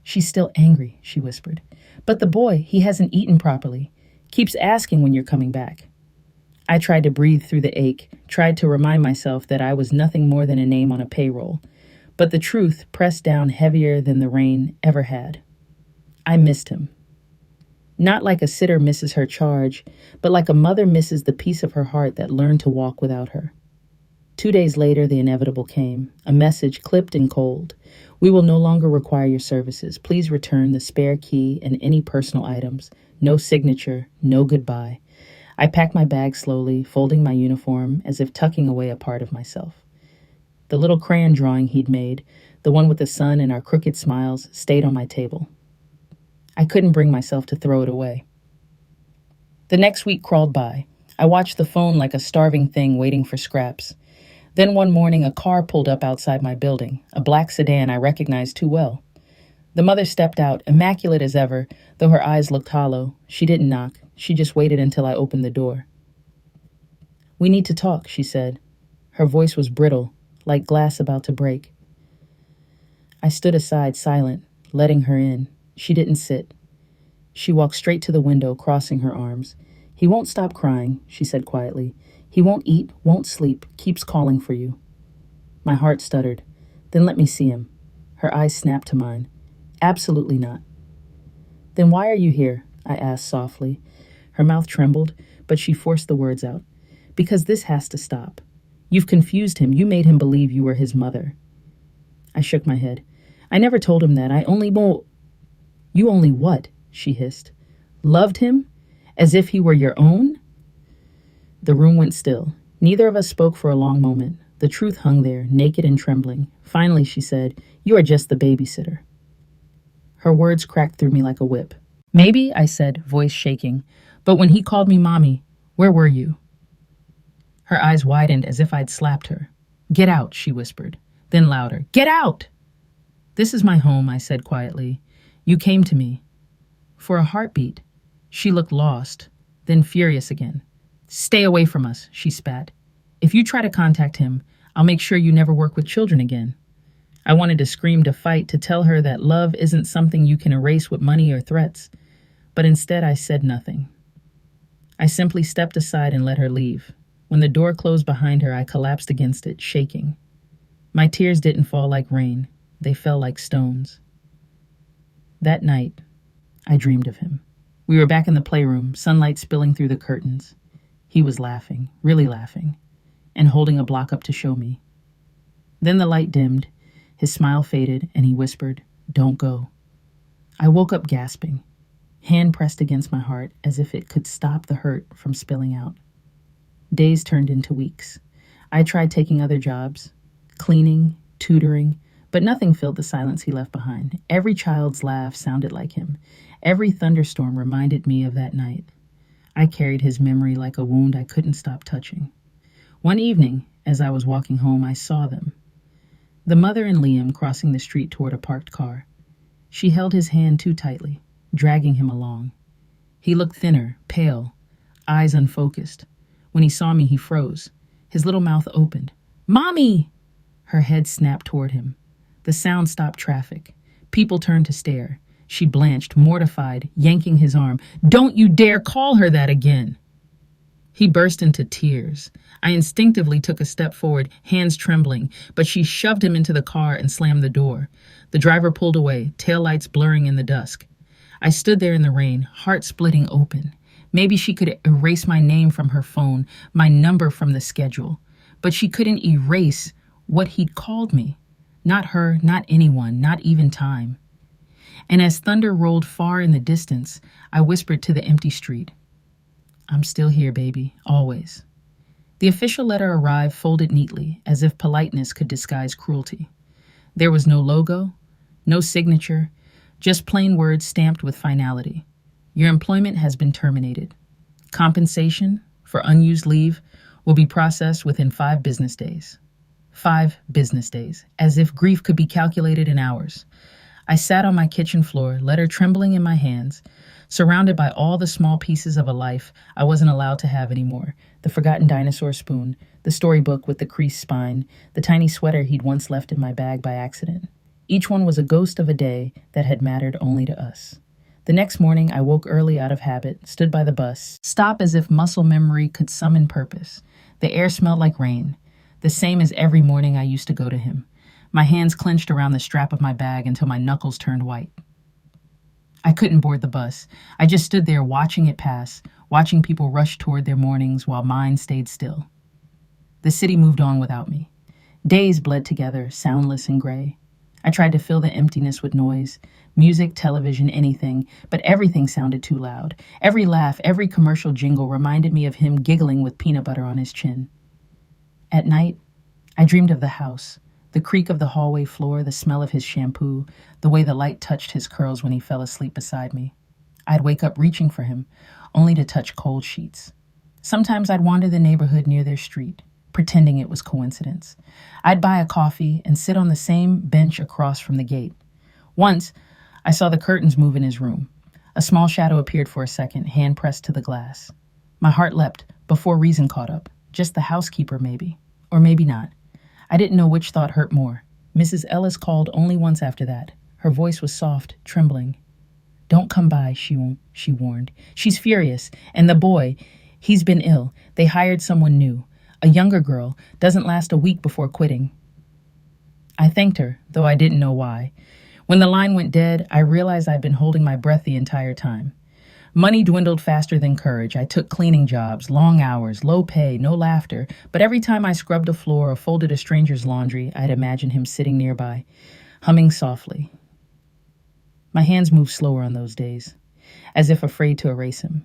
"She's still angry," she whispered. "But the boy, he hasn't eaten properly. Keeps asking when you're coming back." I tried to breathe through the ache, tried to remind myself that I was nothing more than a name on a payroll. But the truth pressed down heavier than the rain ever had. I missed him. Not like a sitter misses her charge, but like a mother misses the piece of her heart that learned to walk without her. 2 days later, the inevitable came, a message clipped and cold. "We will no longer require your services. Please return the spare key and any personal items. No signature, no goodbye." I packed my bag slowly, folding my uniform as if tucking away a part of myself. The little crayon drawing he'd made, the one with the sun and our crooked smiles, stayed on my table. I couldn't bring myself to throw it away. The next week crawled by. I watched the phone like a starving thing waiting for scraps. Then one morning, a car pulled up outside my building, a black sedan I recognized too well. The mother stepped out, immaculate as ever, though her eyes looked hollow. She didn't knock. She just waited until I opened the door. "We need to talk," she said. Her voice was brittle, like glass about to break. I stood aside, silent, letting her in. She didn't sit. She walked straight to the window, crossing her arms. "He won't stop crying," she said quietly. "He won't eat, won't sleep, keeps calling for you." My heart stuttered. "Then let me see him." Her eyes snapped to mine. "Absolutely not." "Then why are you here?" I asked softly. Her mouth trembled, but she forced the words out. "Because this has to stop. You've confused him. You made him believe you were his mother." I shook my head. "I never told him that. I only won't." "You only what?" she hissed. Loved him? As if he were your own? The room went still. Neither of us spoke for a long moment. The truth hung there, naked and trembling. Finally, she said, "You are just the babysitter." Her words cracked through me like a whip. "Maybe," I said, voice shaking. "But when he called me mommy, where were you?" Her eyes widened as if I'd slapped her. "Get out," she whispered. Then louder, "Get out!" "This is my home," I said quietly. "You came to me." For a heartbeat, she looked lost, then furious again. "Stay away from us," she spat. "If you try to contact him, I'll make sure you never work with children again." I wanted to scream, to fight, to tell her that love isn't something you can erase with money or threats. But instead, I said nothing. I simply stepped aside and let her leave. When the door closed behind her, I collapsed against it, shaking. My tears didn't fall like rain. They fell like stones. That night, I dreamed of him. We were back in the playroom, sunlight spilling through the curtains. He was laughing, really laughing, and holding a block up to show me. Then the light dimmed, his smile faded, and he whispered, "Don't go." I woke up gasping, hand pressed against my heart as if it could stop the hurt from spilling out. Days turned into weeks. I tried taking other jobs, cleaning, tutoring, but nothing filled the silence he left behind. Every child's laugh sounded like him. Every thunderstorm reminded me of that night. I carried his memory like a wound I couldn't stop touching. One evening, as I was walking home, I saw them. The mother and Liam crossing the street toward a parked car. She held his hand too tightly, dragging him along. He looked thinner, pale, eyes unfocused. When he saw me, he froze. His little mouth opened. "Mommy!" Her head snapped toward him. The sound stopped traffic. People turned to stare. She blanched, mortified, yanking his arm. "Don't you dare call her that again!" He burst into tears. I instinctively took a step forward, hands trembling, but she shoved him into the car and slammed the door. The driver pulled away, taillights blurring in the dusk. I stood there in the rain, heart splitting open. Maybe she could erase my name from her phone, my number from the schedule, but she couldn't erase what he'd called me. Not her, not anyone, not even time. And as thunder rolled far in the distance, I whispered to the empty street, "I'm still here, baby, always." The official letter arrived folded neatly, as if politeness could disguise cruelty. There was no logo, no signature, just plain words stamped with finality. Your employment has been terminated. Compensation for unused leave will be processed within 5 business days. 5 business days, as if grief could be calculated in hours. I sat on my kitchen floor, letter trembling in my hands, surrounded by all the small pieces of a life I wasn't allowed to have anymore. The forgotten dinosaur spoon, the storybook with the creased spine, the tiny sweater he'd once left in my bag by accident. Each one was a ghost of a day that had mattered only to us. The next morning, I woke early out of habit, stood by the bus, stopped as if muscle memory could summon purpose. The air smelled like rain, the same as every morning I used to go to him. My hands clenched around the strap of my bag until my knuckles turned white. I couldn't board the bus. I just stood there watching it pass, watching people rush toward their mornings while mine stayed still. The city moved on without me. Days bled together, soundless and gray. I tried to fill the emptiness with noise, music, television, anything, but everything sounded too loud. Every laugh, every commercial jingle reminded me of him giggling with peanut butter on his chin. At night, I dreamed of the house, the creak of the hallway floor, the smell of his shampoo, the way the light touched his curls when he fell asleep beside me. I'd wake up reaching for him, only to touch cold sheets. Sometimes I'd wander the neighborhood near their street, pretending it was coincidence. I'd buy a coffee and sit on the same bench across from the gate. Once, I saw the curtains move in his room. A small shadow appeared for a second, hand pressed to the glass. My heart leapt before reason caught up. Just the housekeeper, maybe. Or maybe not. I didn't know which thought hurt more. Mrs. Ellis called only once after that. Her voice was soft, trembling. "Don't come by," she warned. "She's furious. And the boy, he's been ill. They hired someone new. A younger girl, doesn't last a week before quitting." I thanked her, though I didn't know why. When the line went dead, I realized I'd been holding my breath the entire time. Money dwindled faster than courage. I took cleaning jobs, long hours, low pay, no laughter, but every time I scrubbed a floor or folded a stranger's laundry, I'd imagine him sitting nearby, humming softly. My hands moved slower on those days. as if afraid to erase him.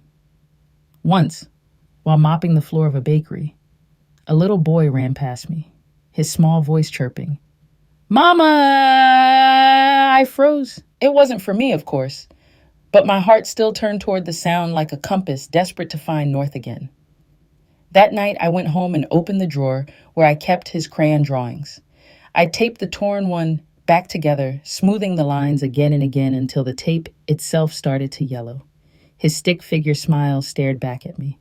Once, while mopping the floor of a bakery, a little boy ran past me, his small voice chirping, "Mama!" I froze. It wasn't for me, of course, but my heart still turned toward the sound like a compass desperate to find north again. That night, I went home and opened the drawer where I kept his crayon drawings. I taped the torn one back together, smoothing the lines again and again until the tape itself started to yellow. His stick figure smile stared back at me.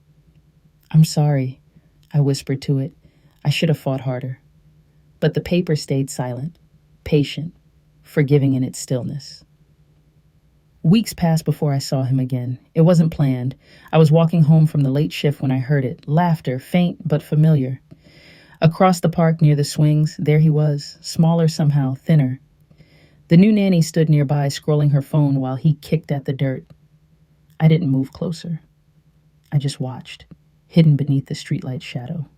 "I'm sorry," I whispered to it. "I should have fought harder." But the paper stayed silent, patient, forgiving in its stillness. Weeks passed before I saw him again. It wasn't planned. I was walking home from the late shift when I heard it. Laughter, faint but familiar. Across the park near the swings, there he was, smaller somehow, thinner. The new nanny stood nearby, scrolling her phone while he kicked at the dirt. I didn't move closer. I just watched, hidden beneath the streetlight shadow.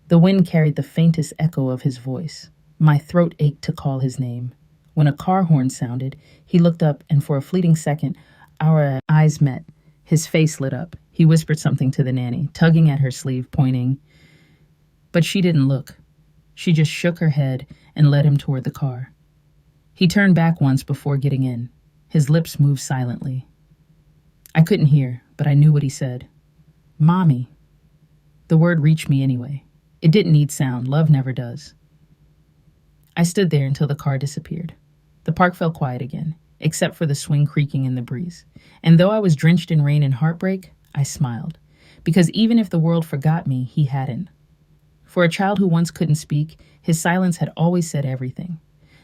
The wind carried the faintest echo of his voice. My throat ached to call his name. When a car horn sounded, he looked up, and for a fleeting second, our eyes met. His face lit up. He whispered something to the nanny, tugging at her sleeve, pointing. But she didn't look. She just shook her head and led him toward the car. He turned back once before getting in. His lips moved silently. I couldn't hear, but I knew what he said. "Mommy." The word reached me anyway. It didn't need sound. Love never does. I stood there until the car disappeared. The park fell quiet again, except for the swing creaking in the breeze. And though I was drenched in rain and heartbreak, I smiled. Because even if the world forgot me, he hadn't. For a child who once couldn't speak, his silence had always said everything.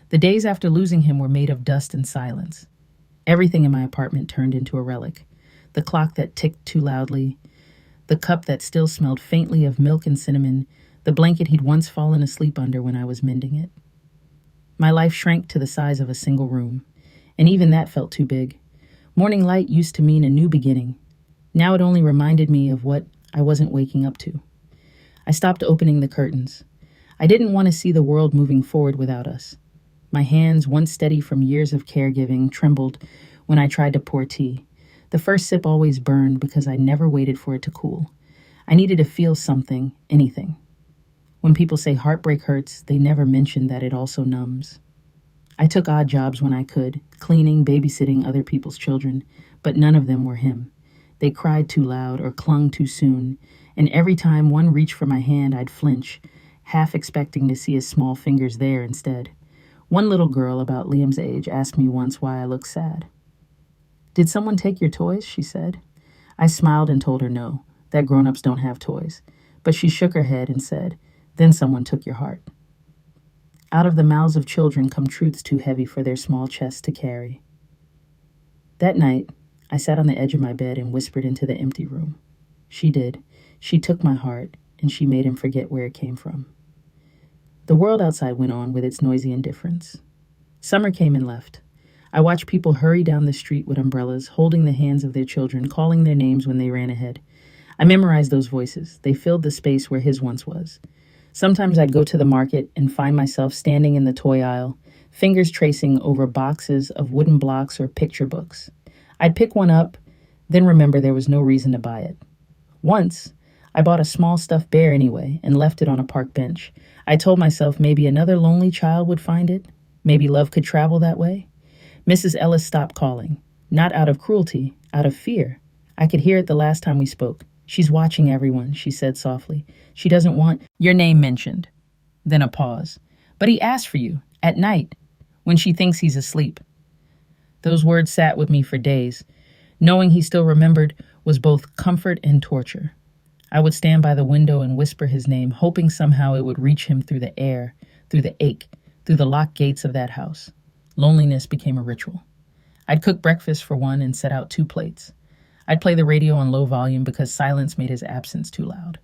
The days after losing him were made of dust and silence. Everything in my apartment turned into a relic. The clock that ticked too loudly, the cup that still smelled faintly of milk and cinnamon, the blanket he'd once fallen asleep under when I was mending it. My life shrank to the size of a single room, and even that felt too big. Morning light used to mean a new beginning. Now it only reminded me of what I wasn't waking up to. I stopped opening the curtains. I didn't want to see the world moving forward without us. My hands, once steady from years of caregiving, trembled when I tried to pour tea. The first sip always burned because I never waited for it to cool. I needed to feel something, anything. When people say heartbreak hurts, they never mention that it also numbs. I took odd jobs when I could, cleaning, babysitting other people's children, but none of them were him. They cried too loud or clung too soon, and every time one reached for my hand, I'd flinch, half expecting to see his small fingers there instead. One little girl about Liam's age asked me once why I looked sad. "Did someone take your toys?" she said. I smiled and told her no, that grown-ups don't have toys. But she shook her head and said, "Then someone took your heart." Out of the mouths of children come truths too heavy for their small chests to carry. That night, I sat on the edge of my bed and whispered into the empty room. She did. She took my heart, and she made him forget where it came from. The world outside went on with its noisy indifference. Summer came and left. I watched people hurry down the street with umbrellas, holding the hands of their children, calling their names when they ran ahead. I memorized those voices. They filled the space where his once was. Sometimes I'd go to the market and find myself standing in the toy aisle, fingers tracing over boxes of wooden blocks or picture books. I'd pick one up, then remember there was no reason to buy it. Once, I bought a small stuffed bear anyway and left it on a park bench. I told myself maybe another lonely child would find it. Maybe love could travel that way. Mrs. Ellis stopped calling, not out of cruelty, out of fear. I could hear it the last time we spoke. "She's watching everyone," she said softly. "She doesn't want your name mentioned." Then a pause. "But he asked for you, at night, when she thinks he's asleep." Those words sat with me for days. Knowing he still remembered was both comfort and torture. I would stand by the window and whisper his name, hoping somehow it would reach him through the air, through the ache, through the locked gates of that house. Loneliness became a ritual. I'd cook breakfast for one and set out 2 plates. I'd play the radio on low volume because silence made his absence too loud.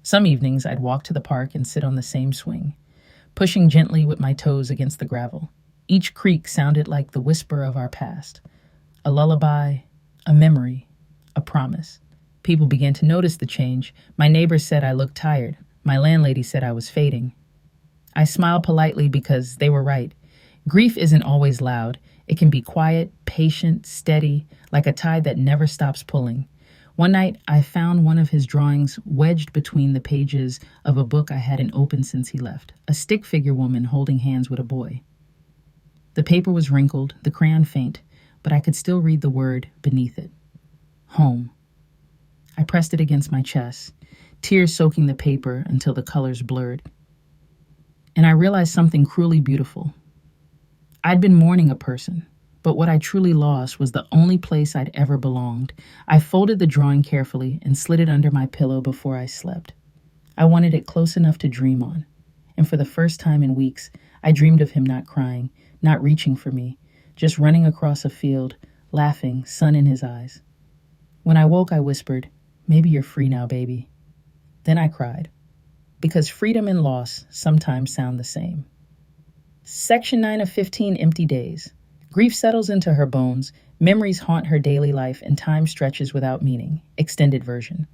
Some evenings, I'd walk to the park and sit on the same swing, pushing gently with my toes against the gravel. Each creak sounded like the whisper of our past, a lullaby, a memory, a promise. People began to notice the change. My neighbors said I looked tired. My landlady said I was fading. I smiled politely because they were right. Grief isn't always loud. It can be quiet, patient, steady, like a tide that never stops pulling. One night, I found one of his drawings wedged between the pages of a book I hadn't opened since he left, a stick figure woman holding hands with a boy. The paper was wrinkled, the crayon faint, but I could still read the word beneath it. Home. I pressed it against my chest, tears soaking the paper until the colors blurred. And I realized something cruelly beautiful. I'd been mourning a person, but what I truly lost was the only place I'd ever belonged. I folded the drawing carefully and slid it under my pillow before I slept. I wanted it close enough to dream on, and for the first time in weeks, I dreamed of him not crying, not reaching for me, just running across a field, laughing, sun in his eyes. When I woke, I whispered, "Maybe you're free now, baby." Then I cried, because freedom and loss sometimes sound the same. Section 9 of 15 Empty Days. Grief settles into her bones, memories haunt her daily life, and time stretches without meaning. Extended version.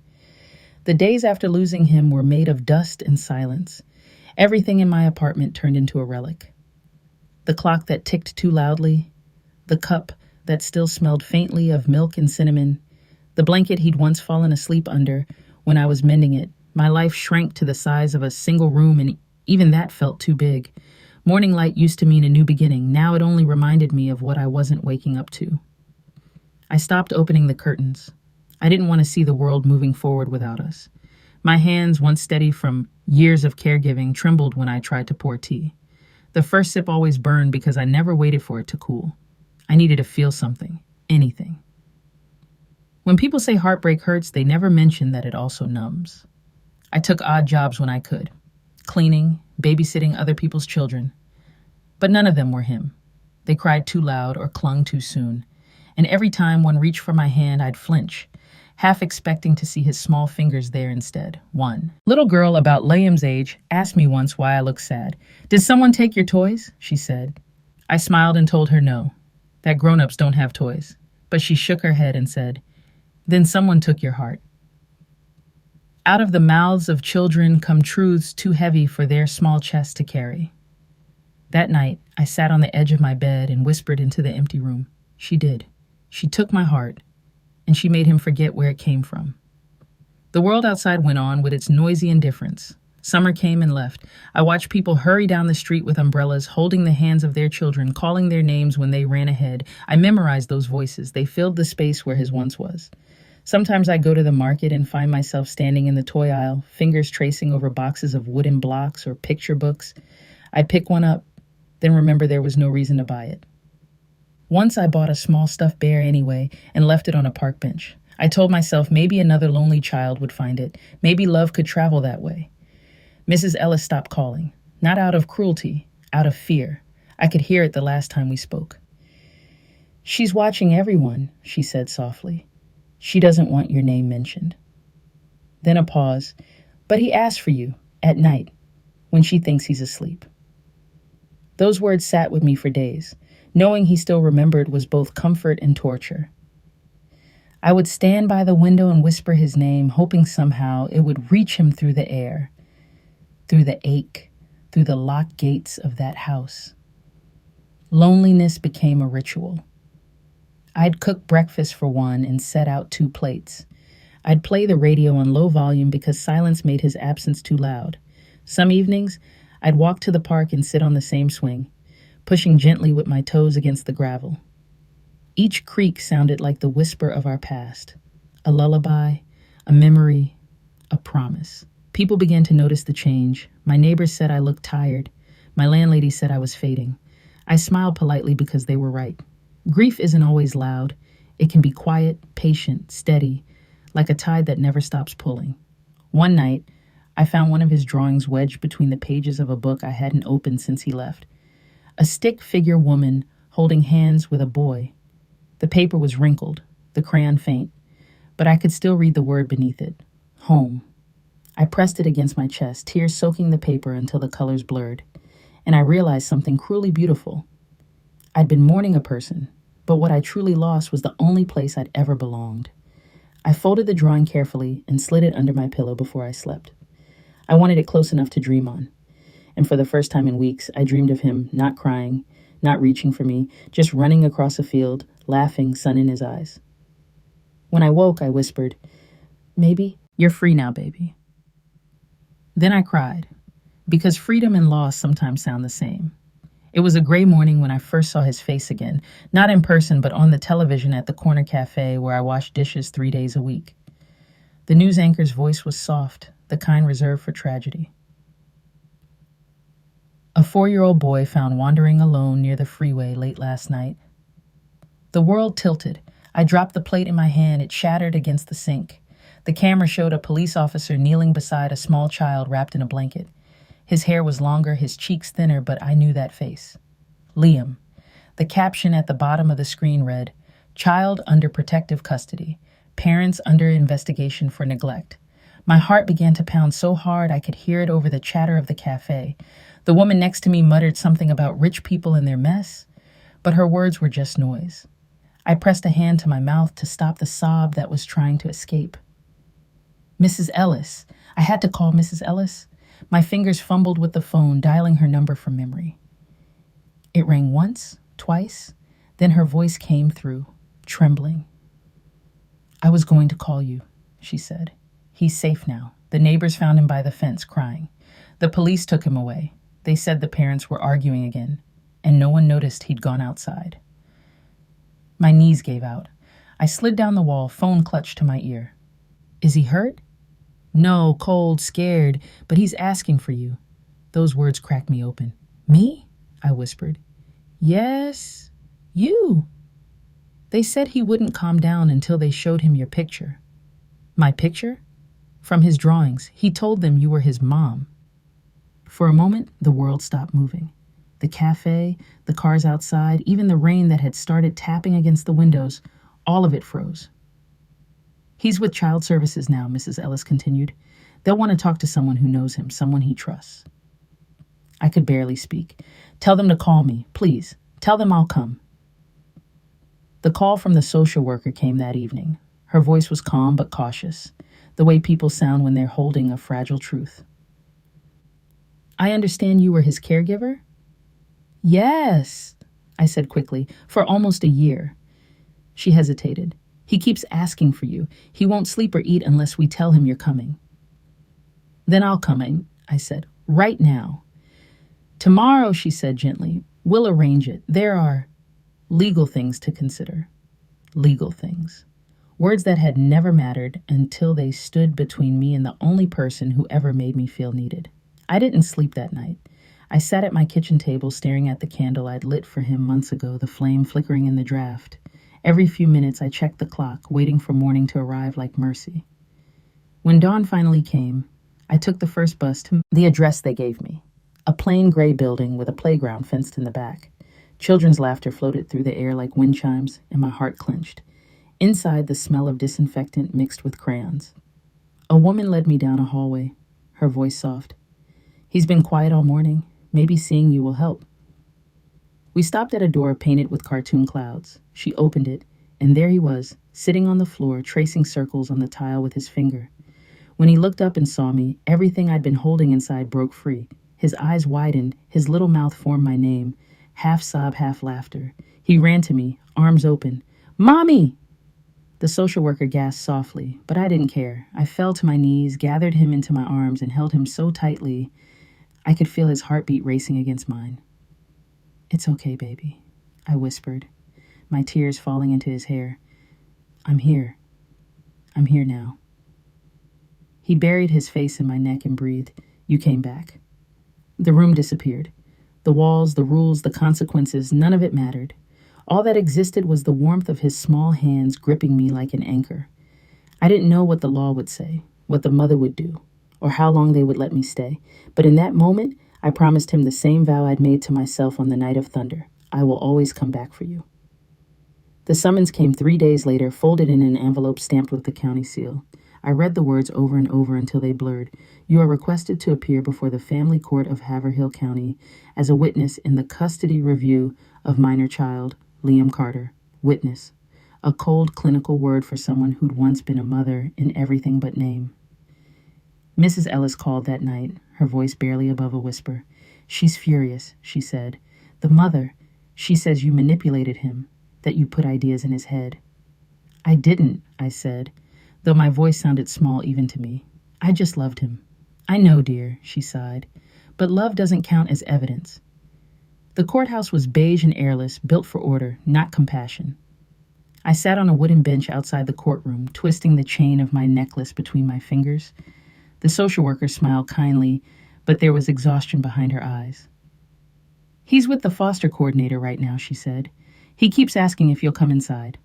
The days after losing him were made of dust and silence. Everything in my apartment turned into a relic. The clock that ticked too loudly, the cup that still smelled faintly of milk and cinnamon, the blanket he'd once fallen asleep under when I was mending it. My life shrank to the size of a single room, and even that felt too big. Morning light used to mean a new beginning. Now it only reminded me of what I wasn't waking up to. I stopped opening the curtains. I didn't want to see the world moving forward without us. My hands, once steady from years of caregiving, trembled when I tried to pour tea. The first sip always burned because I never waited for it to cool. I needed to feel something, anything. When people say heartbreak hurts, they never mention that it also numbs. I took odd jobs when I could, cleaning, babysitting other people's children. But none of them were him. They cried too loud or clung too soon. And every time one reached for my hand, I'd flinch, half expecting to see his small fingers there instead. One little girl about Liam's age asked me once why I looked sad. "Did someone take your toys?" she said. I smiled and told her no, that grown-ups don't have toys. But she shook her head and said, "Then someone took your heart." Out of the mouths of children come truths too heavy for their small chests to carry. That night, I sat on the edge of my bed and whispered into the empty room. She did. She took my heart, and she made him forget where it came from. The world outside went on with its noisy indifference. Summer came and left. I watched people hurry down the street with umbrellas, holding the hands of their children, calling their names when they ran ahead. I memorized those voices. They filled the space where his once was. Sometimes I go to the market and find myself standing in the toy aisle, fingers tracing over boxes of wooden blocks or picture books. I pick one up, then remember there was no reason to buy it. Once I bought a small stuffed bear anyway and left it on a park bench. I told myself maybe another lonely child would find it. Maybe love could travel that way. Mrs. Ellis stopped calling, not out of cruelty, out of fear. I could hear it the last time we spoke. "She's watching everyone," she said softly. "She doesn't want your name mentioned." Then a pause. "But he asked for you, at night, when she thinks he's asleep." Those words sat with me for days. Knowing he still remembered was both comfort and torture. I would stand by the window and whisper his name, hoping somehow it would reach him through the air, through the ache, through the locked gates of that house. Loneliness became a ritual. I'd cook breakfast for one and set out 2 plates. I'd play the radio on low volume because silence made his absence too loud. Some evenings, I'd walk to the park and sit on the same swing, pushing gently with my toes against the gravel. Each creak sounded like the whisper of our past, a lullaby, a memory, a promise. People began to notice the change. My neighbors said I looked tired. My landlady said I was fading. I smiled politely because they were right. Grief isn't always loud. It can be quiet, patient, steady, like a tide that never stops pulling. One night, I found one of his drawings wedged between the pages of a book I hadn't opened since he left. A stick figure woman holding hands with a boy. The paper was wrinkled, the crayon faint, but I could still read the word beneath it. Home. I pressed it against my chest, tears soaking the paper until the colors blurred, and I realized something cruelly beautiful. I'd been mourning a person, but what I truly lost was the only place I'd ever belonged. I folded the drawing carefully and slid it under my pillow before I slept. I wanted it close enough to dream on. And for the first time in weeks, I dreamed of him not crying, not reaching for me, just running across a field, laughing, sun in his eyes. When I woke, I whispered, "Maybe you're free now, baby." Then I cried, because freedom and loss sometimes sound the same. It was a gray morning when I first saw his face again, not in person, but on the television at the corner cafe where I washed dishes 3 days a week. The news anchor's voice was soft, the kind reserved for tragedy. A 4-year-old boy found wandering alone near the freeway late last night. The world tilted. I dropped the plate in my hand. It shattered against the sink. The camera showed a police officer kneeling beside a small child wrapped in a blanket. His hair was longer, his cheeks thinner, but I knew that face. Liam. The caption at the bottom of the screen read, "Child under protective custody. Parents under investigation for neglect." My heart began to pound so hard I could hear it over the chatter of the cafe. The woman next to me muttered something about rich people and their mess, but her words were just noise. I pressed a hand to my mouth to stop the sob that was trying to escape. Mrs. Ellis. I had to call Mrs. Ellis. My fingers fumbled with the phone, dialing her number from memory. It rang once, twice, then her voice came through, trembling. "I was going to call you," she said. "He's safe now. The neighbors found him by the fence, crying. The police took him away. They said the parents were arguing again, and no one noticed he'd gone outside." My knees gave out. I slid down the wall, phone clutched to my ear. "Is he hurt?" "No, cold, scared, but he's asking for you." Those words cracked me open. "Me?" I whispered. "Yes, you." "They said he wouldn't calm down until they showed him your picture." "My picture?" "From his drawings. He told them you were his mom." For a moment, the world stopped moving. The cafe, the cars outside, even the rain that had started tapping against the windows, all of it froze. "He's with Child Services now," Mrs. Ellis continued. "They'll want to talk to someone who knows him, someone he trusts." I could barely speak. "Tell them to call me, please. Tell them I'll come." The call from the social worker came that evening. Her voice was calm but cautious, the way people sound when they're holding a fragile truth. "I understand you were his caregiver?" "Yes," I said quickly, "for almost a year." She hesitated. "He keeps asking for you. He won't sleep or eat unless we tell him you're coming." "Then I'll come," I said, "right now." "Tomorrow," she said gently, "we'll arrange it. There are legal things to consider." Legal things. Words that had never mattered until they stood between me and the only person who ever made me feel needed. I didn't sleep that night. I sat at my kitchen table staring at the candle I'd lit for him months ago, the flame flickering in the draft. Every few minutes I checked the clock, waiting for morning to arrive like mercy. When dawn finally came, I took the first bus to the address they gave me. A plain gray building with a playground fenced in the back. Children's laughter floated through the air like wind chimes, and my heart clenched. Inside, the smell of disinfectant mixed with crayons. A woman led me down a hallway, her voice soft. "He's been quiet all morning. Maybe seeing you will help." We stopped at a door painted with cartoon clouds. She opened it, and there he was, sitting on the floor, tracing circles on the tile with his finger. When he looked up and saw me, everything I'd been holding inside broke free. His eyes widened, his little mouth formed my name, half sob, half laughter. He ran to me, arms open. "Mommy!" The social worker gasped softly, but I didn't care. I fell to my knees, gathered him into my arms, and held him so tightly I could feel his heartbeat racing against mine. "It's okay, baby," I whispered, my tears falling into his hair. "I'm here. I'm here now." He buried his face in my neck and breathed, "You came back." The room disappeared. The walls, the rules, the consequences, none of it mattered. All that existed was the warmth of his small hands gripping me like an anchor. I didn't know what the law would say, what the mother would do, or how long they would let me stay. But in that moment, I promised him the same vow I'd made to myself on the night of thunder. I will always come back for you. The summons came 3 days later, folded in an envelope stamped with the county seal. I read the words over and over until they blurred. "You are requested to appear before the family court of Haverhill County as a witness in the custody review of minor child, Liam Carter. Witness. A cold clinical word for someone who'd once been a mother in everything but name." Mrs. Ellis called that night, her voice barely above a whisper. "She's furious," she said. "The mother, she says you manipulated him, that you put ideas in his head." I didn't, I said, though my voice sounded small even to me. I just loved him. I know, dear, she sighed, but love doesn't count as evidence. The courthouse was beige and airless, built for order, not compassion. I sat on a wooden bench outside the courtroom, twisting the chain of my necklace between my fingers. The social worker smiled kindly, but there was exhaustion behind her eyes. He's with the foster coordinator right now, she said. He keeps asking if you'll come inside.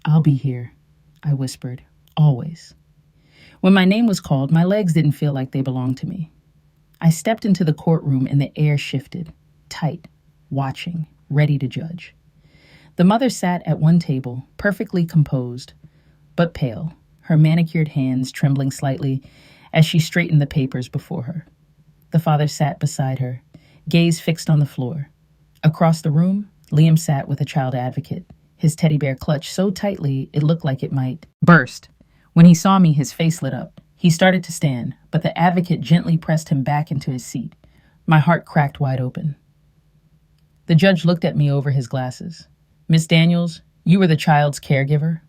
I'll be here, I whispered, always. When my name was called, my legs didn't feel like they belonged to me. I stepped into the courtroom and the air shifted, tight, watching, ready to judge. The mother sat at one table, perfectly composed, but pale, her manicured hands trembling slightly as she straightened the papers before her. The father sat beside her, gaze fixed on the floor. Across the room, Liam sat with a child advocate, his teddy bear clutched so tightly it looked like it might burst. When he saw me, his face lit up. He started to stand, but the advocate gently pressed him back into his seat. My heart cracked wide open. The judge looked at me over his glasses. Miss Daniels, you were the child's caregiver?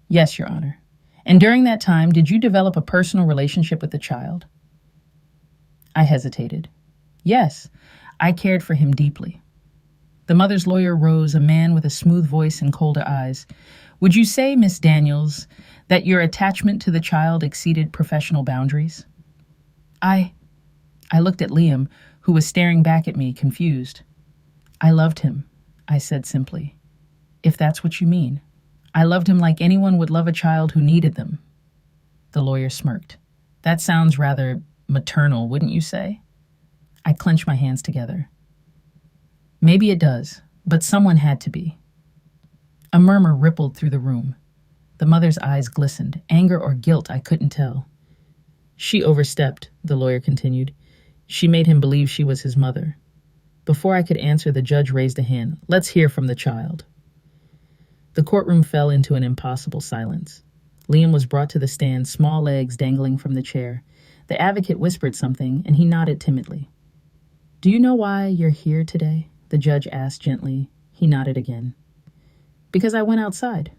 Yes, Your Honor. And during that time, did you develop a personal relationship with the child? I hesitated. Yes, I cared for him deeply. The mother's lawyer rose, a man with a smooth voice and colder eyes. Would you say, Miss Daniels, that your attachment to the child exceeded professional boundaries? I looked at Liam, who was staring back at me, confused. I loved him, I said simply. If that's what you mean. I loved him like anyone would love a child who needed them. The lawyer smirked. That sounds rather maternal, wouldn't you say? I clenched my hands together. Maybe it does, but someone had to be. A murmur rippled through the room. The mother's eyes glistened, anger or guilt, I couldn't tell. She overstepped, the lawyer continued. She made him believe she was his mother. Before I could answer, the judge raised a hand. Let's hear from the child. The courtroom fell into an impossible silence. Liam was brought to the stand, small legs dangling from the chair. The advocate whispered something, and he nodded timidly. Do you know why you're here today? The judge asked gently. He nodded again. Because I went outside.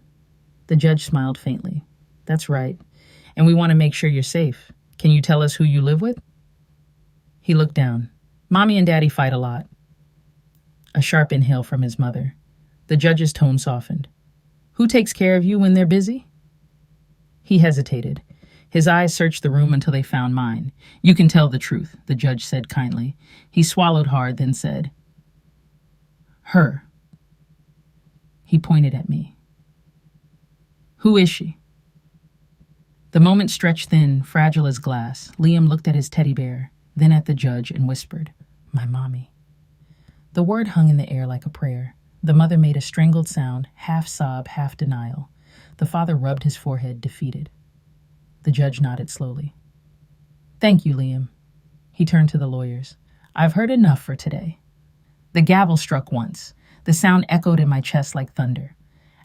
The judge smiled faintly. That's right. And we want to make sure you're safe. Can you tell us who you live with? He looked down. Mommy and Daddy fight a lot. A sharp inhale from his mother. The judge's tone softened. Who takes care of you when they're busy? He hesitated. His eyes searched the room until they found mine. You can tell the truth, the judge said kindly. He swallowed hard, then said, Her. He pointed at me. Who is she? The moment stretched thin, fragile as glass. Liam looked at his teddy bear, then at the judge and whispered, My mommy. The word hung in the air like a prayer. The mother made a strangled sound, half sob, half denial. The father rubbed his forehead, defeated. The judge nodded slowly. Thank you, Liam. He turned to the lawyers. I've heard enough for today. The gavel struck once. The sound echoed in my chest like thunder.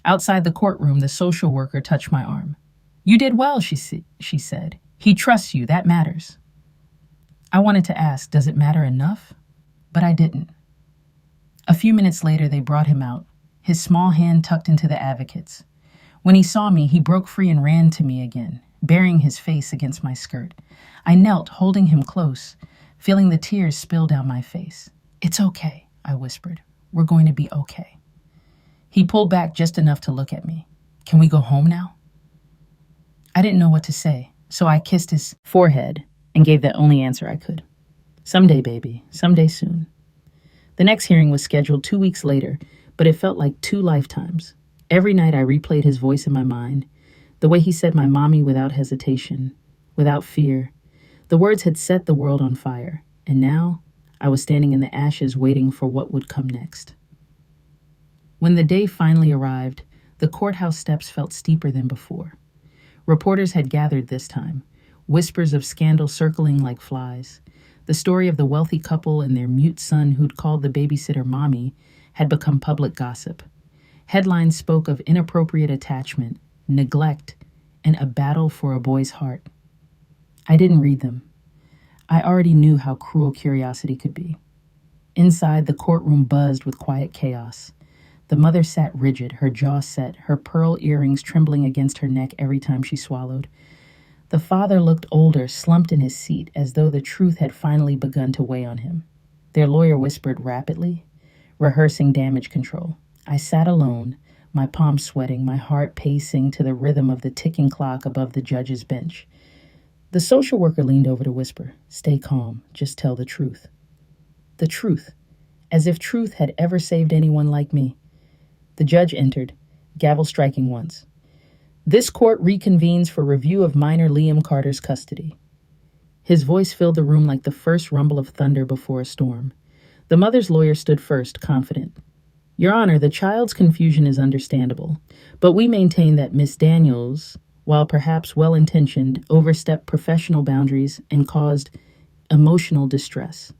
Outside the courtroom, the social worker touched my arm. You did well, she said. He trusts you, that matters. I wanted to ask, does it matter enough? But I didn't. A few minutes later, they brought him out, his small hand tucked into the advocate's. When he saw me, he broke free and ran to me again, burying his face against my skirt. I knelt, holding him close, feeling the tears spill down my face. It's okay, I whispered. We're going to be okay. He pulled back just enough to look at me. Can we go home now? I didn't know what to say, so I kissed his forehead and gave the only answer I could. Someday, baby, someday soon. The next hearing was scheduled 2 weeks later, but it felt like 2 lifetimes. Every night I replayed his voice in my mind, the way he said my mommy without hesitation, without fear. The words had set the world on fire, and now I was standing in the ashes waiting for what would come next. When the day finally arrived, the courthouse steps felt steeper than before. Reporters had gathered this time, whispers of scandal circling like flies. The story of the wealthy couple and their mute son who'd called the babysitter mommy had become public gossip. Headlines spoke of inappropriate attachment, neglect, and a battle for a boy's heart. I didn't read them. I already knew how cruel curiosity could be. Inside, the courtroom buzzed with quiet chaos. The mother sat rigid, her jaw set, her pearl earrings trembling against her neck every time she swallowed. The father looked older, slumped in his seat, as though the truth had finally begun to weigh on him. Their lawyer whispered rapidly, rehearsing damage control. I sat alone, my palms sweating, my heart pacing to the rhythm of the ticking clock above the judge's bench. The social worker leaned over to whisper, "Stay calm, just tell the truth." The truth, as if truth had ever saved anyone like me. The judge entered, gavel striking once. This court reconvenes for review of minor Liam Carter's custody. His voice filled the room like the first rumble of thunder before a storm. The mother's lawyer stood first, confident. Your Honor, the child's confusion is understandable, but we maintain that Miss Daniels, while perhaps well-intentioned, overstepped professional boundaries and caused emotional distress.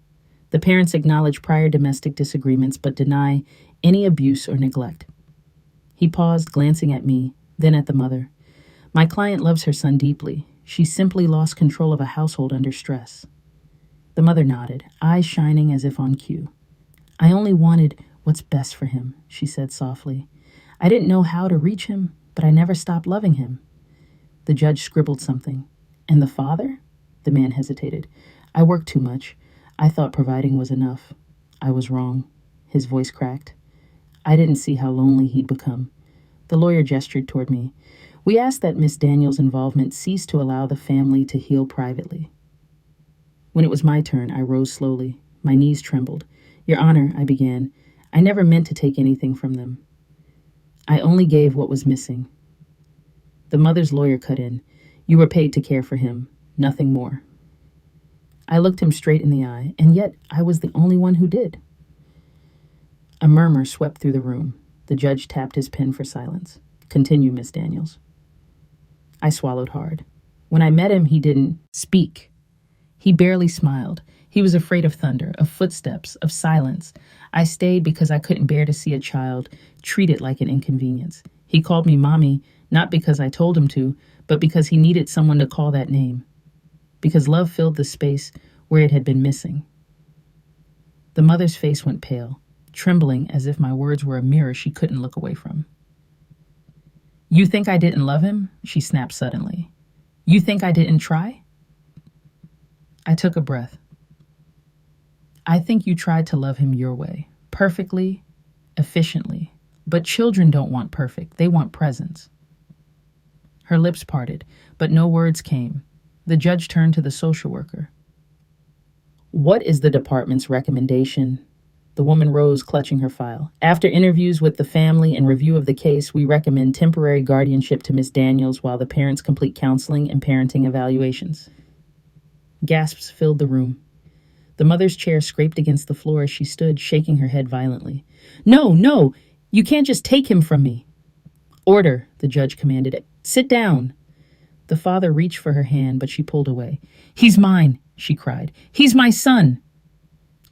The parents acknowledge prior domestic disagreements but deny any abuse or neglect. He paused, glancing at me, then at the mother. My client loves her son deeply. She simply lost control of a household under stress. The mother nodded, eyes shining as if on cue. I only wanted what's best for him, she said softly. I didn't know how to reach him, but I never stopped loving him. The judge scribbled something. And the father? The man hesitated. I worked too much. I thought providing was enough. I was wrong. His voice cracked. I didn't see how lonely he'd become. The lawyer gestured toward me. We asked that Miss Daniels' involvement cease to allow the family to heal privately. When it was my turn, I rose slowly. My knees trembled. Your Honor, I began, I never meant to take anything from them. I only gave what was missing. The mother's lawyer cut in. You were paid to care for him, nothing more. I looked him straight in the eye, and yet I was the only one who did. A murmur swept through the room. The judge tapped his pen for silence. Continue, Miss Daniels. I swallowed hard. When I met him, he didn't speak. He barely smiled. He was afraid of thunder, of footsteps, of silence. I stayed because I couldn't bear to see a child treated like an inconvenience. He called me Mommy, not because I told him to, but because he needed someone to call that name. Because love filled the space where it had been missing. The mother's face went pale, trembling as if my words were a mirror she couldn't look away from. You think I didn't love him? She snapped suddenly. You think I didn't try? I took a breath. I think you tried to love him your way, perfectly, efficiently. But children don't want perfect, they want presence. Her lips parted, but no words came. The judge turned to the social worker. What is the department's recommendation? The woman rose, clutching her file. After interviews with the family and review of the case, we recommend temporary guardianship to Miss Daniels while the parents complete counseling and parenting evaluations. Gasps filled the room. The mother's chair scraped against the floor as she stood, shaking her head violently. No, no, you can't just take him from me. Order, the judge commanded. Sit down. The father reached for her hand, but she pulled away. He's mine, she cried. He's my son.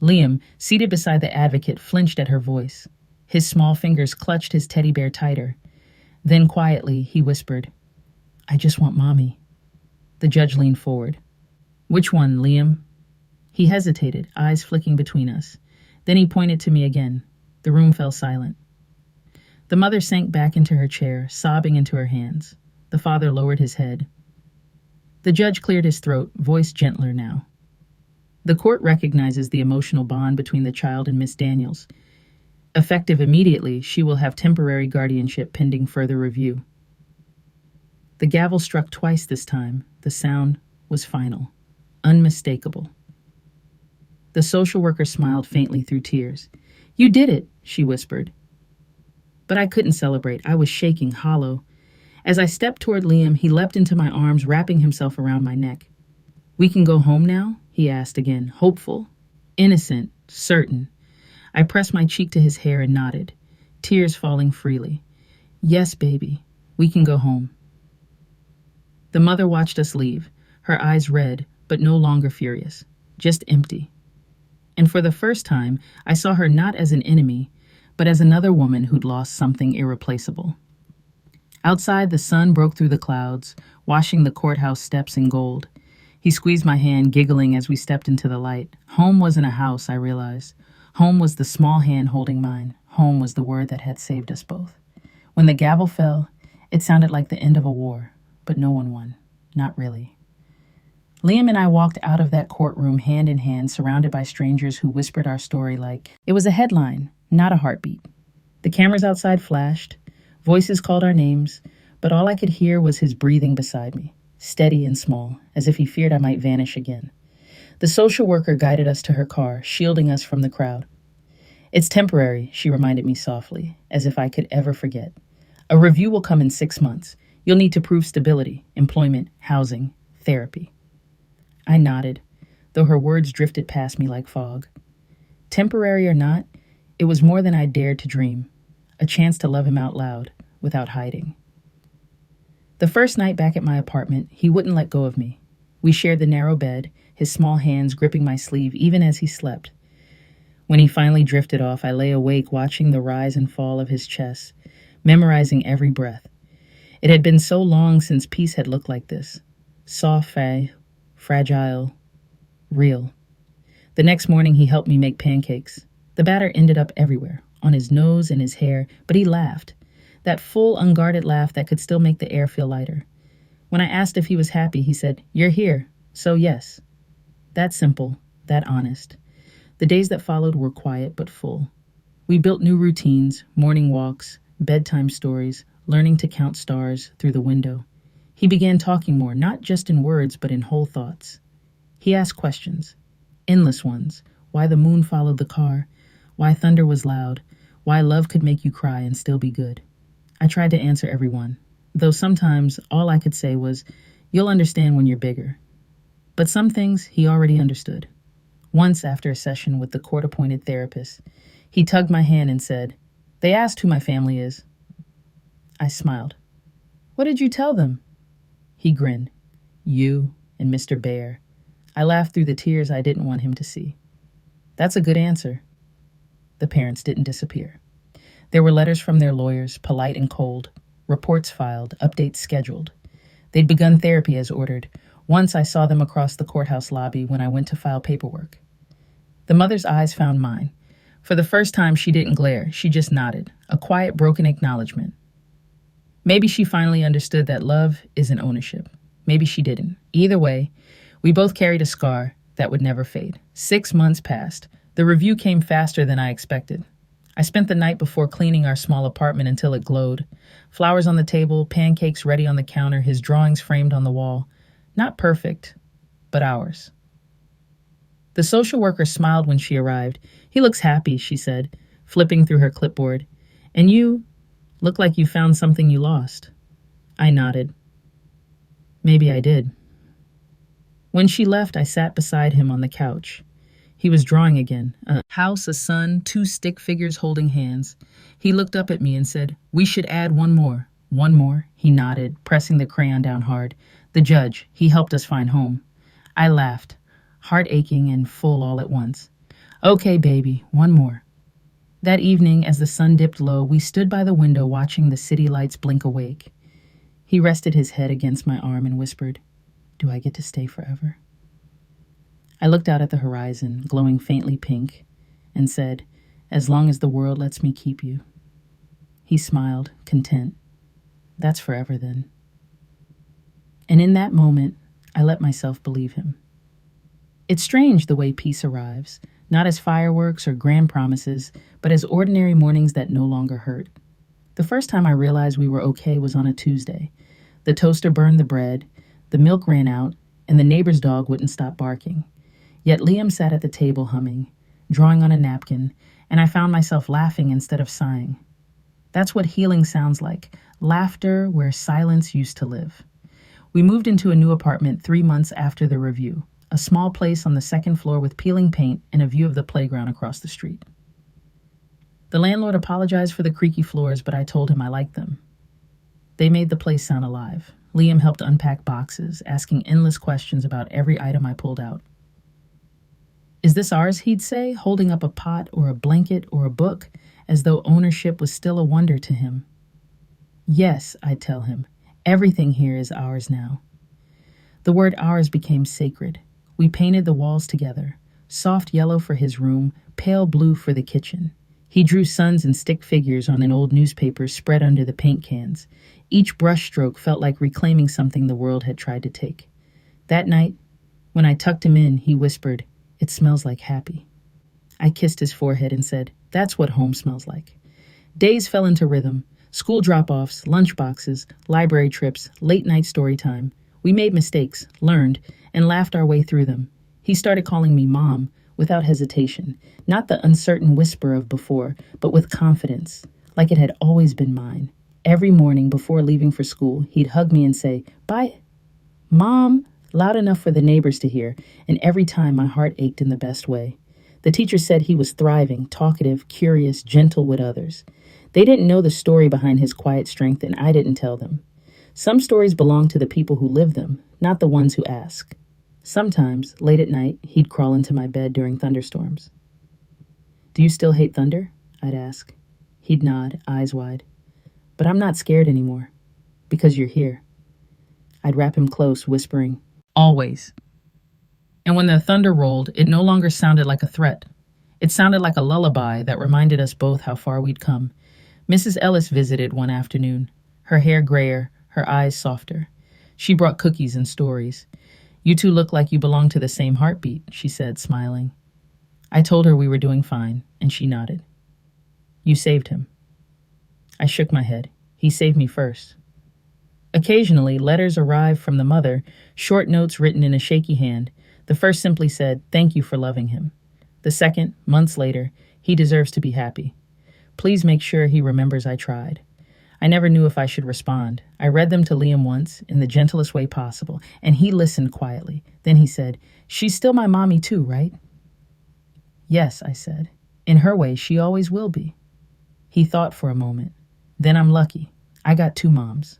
Liam, seated beside the advocate, flinched at her voice. His small fingers clutched his teddy bear tighter. Then quietly, he whispered, I just want Mommy. The judge leaned forward. Which one, Liam? He hesitated, eyes flicking between us. Then he pointed to me again. The room fell silent. The mother sank back into her chair, sobbing into her hands. The father lowered his head. The judge cleared his throat, voice gentler now. The court recognizes the emotional bond between the child and Miss Daniels. Effective immediately, she will have temporary guardianship pending further review. The gavel struck twice this time. The sound was final, unmistakable. The social worker smiled faintly through tears. You did it, she whispered. But I couldn't celebrate. I was shaking, hollow. As I stepped toward Liam, he leapt into my arms, wrapping himself around my neck. We can go home now? He asked again, hopeful, innocent, certain. I pressed my cheek to his hair and nodded, tears falling freely. Yes, baby, we can go home. The mother watched us leave, her eyes red, but no longer furious, just empty. And for the first time, I saw her not as an enemy, but as another woman who'd lost something irreplaceable. Outside, the sun broke through the clouds, washing the courthouse steps in gold. He squeezed my hand, giggling as we stepped into the light. Home wasn't a house, I realized. Home was the small hand holding mine. Home was the word that had saved us both. When the gavel fell, it sounded like the end of a war, but no one won. Not really. Liam and I walked out of that courtroom hand in hand, surrounded by strangers who whispered our story like it was a headline, not a heartbeat. The cameras outside flashed, voices called our names, but all I could hear was his breathing beside me, steady and small, as if he feared I might vanish again. The social worker guided us to her car, shielding us from the crowd. It's temporary, she reminded me softly, as if I could ever forget. A review will come in 6 months. You'll need to prove stability, employment, housing, therapy. I nodded, though her words drifted past me like fog. Temporary or not, it was more than I dared to dream. A chance to love him out loud, without hiding. The first night back at my apartment, he wouldn't let go of me. We shared the narrow bed, his small hands gripping my sleeve even as he slept. When he finally drifted off, I lay awake watching the rise and fall of his chest, memorizing every breath. It had been so long since peace had looked like this. Soft, fragile, real. The next morning, he helped me make pancakes. The batter ended up everywhere, on his nose and his hair, but he laughed. That full, unguarded laugh that could still make the air feel lighter. When I asked if he was happy, he said, "You're here, so yes." That simple, that honest. The days that followed were quiet but full. We built new routines, morning walks, bedtime stories, learning to count stars through the window. He began talking more, not just in words, but in whole thoughts. He asked questions, endless ones. Why the moon followed the car, why thunder was loud, why love could make you cry and still be good. I tried to answer every one, though sometimes all I could say was, "You'll understand when you're bigger." But some things he already understood. Once, after a session with the court-appointed therapist, he tugged my hand and said, "They asked who my family is." I smiled. "What did you tell them?" He grinned. "You and Mr. Bear." I laughed through the tears I didn't want him to see. "That's a good answer." The parents didn't disappear. There were letters from their lawyers, polite and cold, reports filed, updates scheduled. They'd begun therapy as ordered. Once I saw them across the courthouse lobby when I went to file paperwork. The mother's eyes found mine. For the first time, she didn't glare. She just nodded, a quiet, broken acknowledgement. Maybe she finally understood that love isn't ownership. Maybe she didn't. Either way, we both carried a scar that would never fade. 6 months passed. The review came faster than I expected. I spent the night before cleaning our small apartment until it glowed. Flowers on the table, pancakes ready on the counter, his drawings framed on the wall. Not perfect, but ours. The social worker smiled when she arrived. "He looks happy," she said, flipping through her clipboard. "And you look like you found something you lost." I nodded. Maybe I did. When she left, I sat beside him on the couch. He was drawing again. A house, a sun, 2 stick figures holding hands. He looked up at me and said, "We should add one more." "One more?" He nodded, pressing the crayon down hard. "The judge. He helped us find home." I laughed, heart aching and full all at once. "Okay, baby, one more." That evening, as the sun dipped low, we stood by the window watching the city lights blink awake. He rested his head against my arm and whispered, "Do I get to stay forever?" I looked out at the horizon, glowing faintly pink, and said, "As long as the world lets me keep you." He smiled, content. "That's forever then." And in that moment, I let myself believe him. It's strange the way peace arrives, not as fireworks or grand promises, but as ordinary mornings that no longer hurt. The first time I realized we were okay was on a Tuesday. The toaster burned the bread, the milk ran out, and the neighbor's dog wouldn't stop barking. Yet Liam sat at the table humming, drawing on a napkin, and I found myself laughing instead of sighing. That's what healing sounds like, laughter where silence used to live. We moved into a new apartment 3 months after the review, a small place on the 2nd floor with peeling paint and a view of the playground across the street. The landlord apologized for the creaky floors, but I told him I liked them. They made the place sound alive. Liam helped unpack boxes, asking endless questions about every item I pulled out. "Is this ours?" he'd say, holding up a pot or a blanket or a book, as though ownership was still a wonder to him. "Yes," I'd tell him, "everything here is ours now." The word ours became sacred. We painted the walls together, soft yellow for his room, pale blue for the kitchen. He drew suns and stick figures on an old newspaper spread under the paint cans. Each brushstroke felt like reclaiming something the world had tried to take. That night, when I tucked him in, he whispered, "It smells like happy." I kissed his forehead and said, "That's what home smells like." Days fell into rhythm. School drop-offs, lunch boxes, library trips, late-night story time. We made mistakes, learned, and laughed our way through them. He started calling me Mom without hesitation, not the uncertain whisper of before, but with confidence, like it had always been mine. Every morning before leaving for school, he'd hug me and say, "Bye, Mom," loud enough for the neighbors to hear, and every time my heart ached in the best way. The teacher said he was thriving, talkative, curious, gentle with others. They didn't know the story behind his quiet strength, and I didn't tell them. Some stories belong to the people who live them, not the ones who ask. Sometimes, late at night, he'd crawl into my bed during thunderstorms. "Do you still hate thunder?" I'd ask. He'd nod, eyes wide. "But I'm not scared anymore, because you're here." I'd wrap him close, whispering, "Always." And when the thunder rolled, it no longer sounded like a threat. It sounded like a lullaby that reminded us both how far we'd come. Mrs. Ellis visited one afternoon, her hair grayer, her eyes softer. She brought cookies and stories. "You two look like you belong to the same heartbeat," she said, smiling. I told her we were doing fine, and she nodded. "You saved him." I shook my head. "He saved me first." Occasionally, letters arrived from the mother, short notes written in a shaky hand. The first simply said, "Thank you for loving him." The second, months later, "He deserves to be happy. Please make sure he remembers I tried." I never knew if I should respond. I read them to Liam once, in the gentlest way possible, and he listened quietly. Then he said, "She's still my mommy too, right?" "Yes," I said. "In her way, she always will be." He thought for a moment. "Then I'm lucky. I got two moms."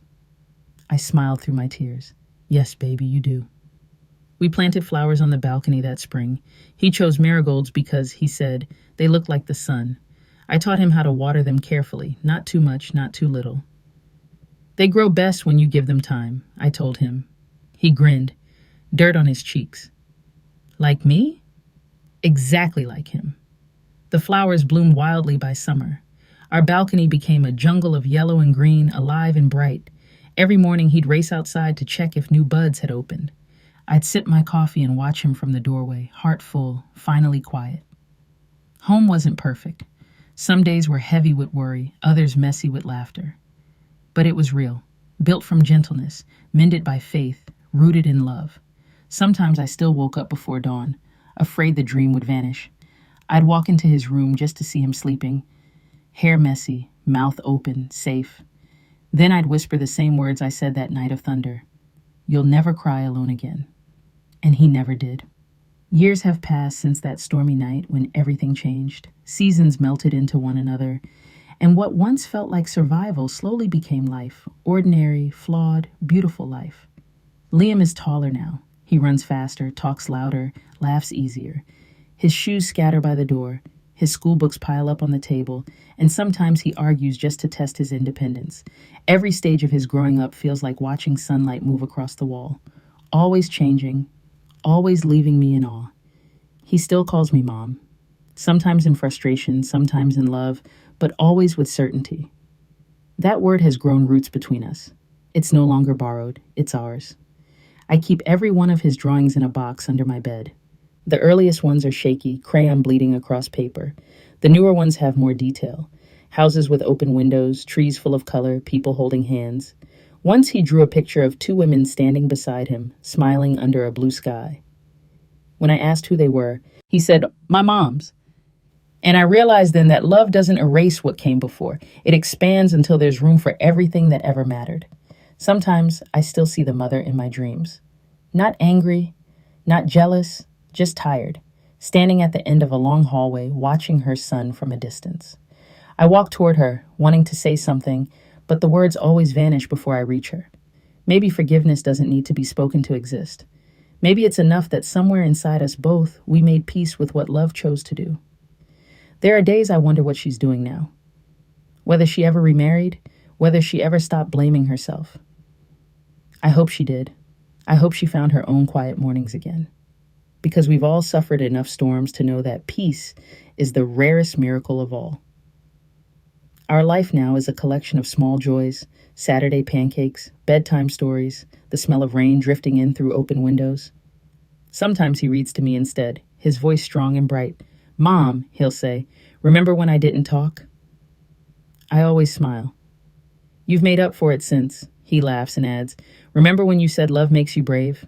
I smiled through my tears. "Yes, baby, you do." We planted flowers on the balcony that spring. He chose marigolds because, he said, they looked like the sun. I taught him how to water them carefully, not too much, not too little. "They grow best when you give them time," I told him. He grinned, dirt on his cheeks. "Like me?" Exactly like him. The flowers bloomed wildly by summer. Our balcony became a jungle of yellow and green, alive and bright. Every morning he'd race outside to check if new buds had opened. I'd sip my coffee and watch him from the doorway, heart full, finally quiet. Home wasn't perfect. Some days were heavy with worry, others messy with laughter. But it was real, built from gentleness, mended by faith, rooted in love. Sometimes I still woke up before dawn, afraid the dream would vanish. I'd walk into his room just to see him sleeping, hair messy, mouth open, safe. Then I'd whisper the same words I said that night of thunder. "You'll never cry alone again." And he never did. Years have passed since that stormy night when everything changed. Seasons melted into one another, and what once felt like survival slowly became life. Ordinary, flawed, beautiful life. Liam is taller now. He runs faster, talks louder, laughs easier. His shoes scatter by the door. His school books pile up on the table, and sometimes he argues just to test his independence. Every stage of his growing up feels like watching sunlight move across the wall. Always changing, always leaving me in awe. He still calls me Mom. Sometimes in frustration, sometimes in love, but always with certainty. That word has grown roots between us. It's no longer borrowed, it's ours. I keep every one of his drawings in a box under my bed. The earliest ones are shaky, crayon bleeding across paper. The newer ones have more detail. Houses with open windows, trees full of color, people holding hands. Once he drew a picture of two women standing beside him, smiling under a blue sky. When I asked who they were, he said, "My moms." And I realized then that love doesn't erase what came before. It expands until there's room for everything that ever mattered. Sometimes I still see the mother in my dreams. Not angry, not jealous, just tired, standing at the end of a long hallway, watching her son from a distance. I walk toward her, wanting to say something, but the words always vanish before I reach her. Maybe forgiveness doesn't need to be spoken to exist. Maybe it's enough that somewhere inside us both, we made peace with what love chose to do. There are days I wonder what she's doing now. Whether she ever remarried, whether she ever stopped blaming herself. I hope she did. I hope she found her own quiet mornings again. Because we've all suffered enough storms to know that peace is the rarest miracle of all. Our life now is a collection of small joys: Saturday pancakes, bedtime stories, the smell of rain drifting in through open windows. Sometimes he reads to me instead, his voice strong and bright. Mom, he'll say, remember when I didn't talk? I always smile. You've made up for it since, he laughs and adds, remember when you said love makes you brave?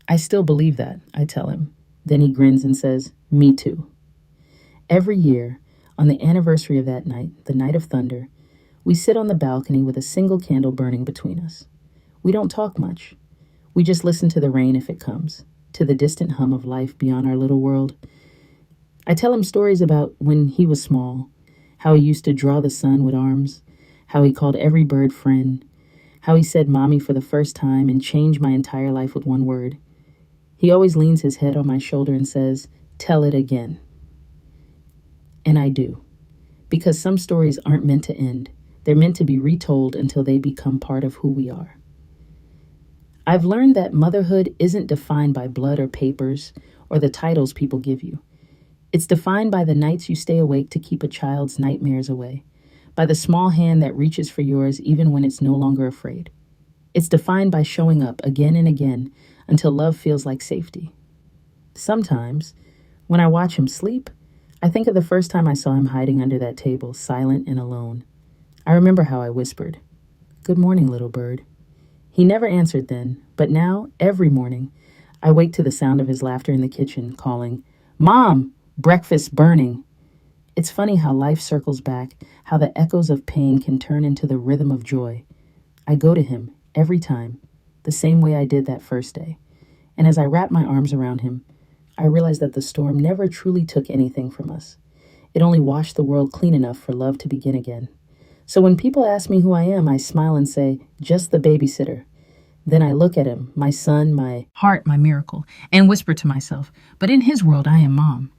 I still believe that, I tell him. Then he grins and says, me too. Every year, on the anniversary of that night, the night of thunder, we sit on the balcony with a single candle burning between us. We don't talk much. We just listen to the rain if it comes, to the distant hum of life beyond our little world. I tell him stories about when he was small, how he used to draw the sun with arms, how he called every bird friend, how he said mommy for the first time and changed my entire life with one word. He always leans his head on my shoulder and says, tell it again. And I do, because some stories aren't meant to end. They're meant to be retold until they become part of who we are. I've learned that motherhood isn't defined by blood or papers or the titles people give you. It's defined by the nights you stay awake to keep a child's nightmares away, by the small hand that reaches for yours even when it's no longer afraid. It's defined by showing up again and again until love feels like safety. Sometimes, when I watch him sleep, I think of the first time I saw him hiding under that table, silent and alone. I remember how I whispered, "Good morning, little bird." He never answered then, but now, every morning, I wake to the sound of his laughter in the kitchen, calling, "Mom, breakfast's burning." It's funny how life circles back, how the echoes of pain can turn into the rhythm of joy. I go to him, every time, the same way I did that first day. And as I wrap my arms around him, I realize that the storm never truly took anything from us. It only washed the world clean enough for love to begin again. So when people ask me who I am, I smile and say, just the babysitter. Then I look at him, my son, my heart, my miracle, and whisper to myself, but in his world, I am mom.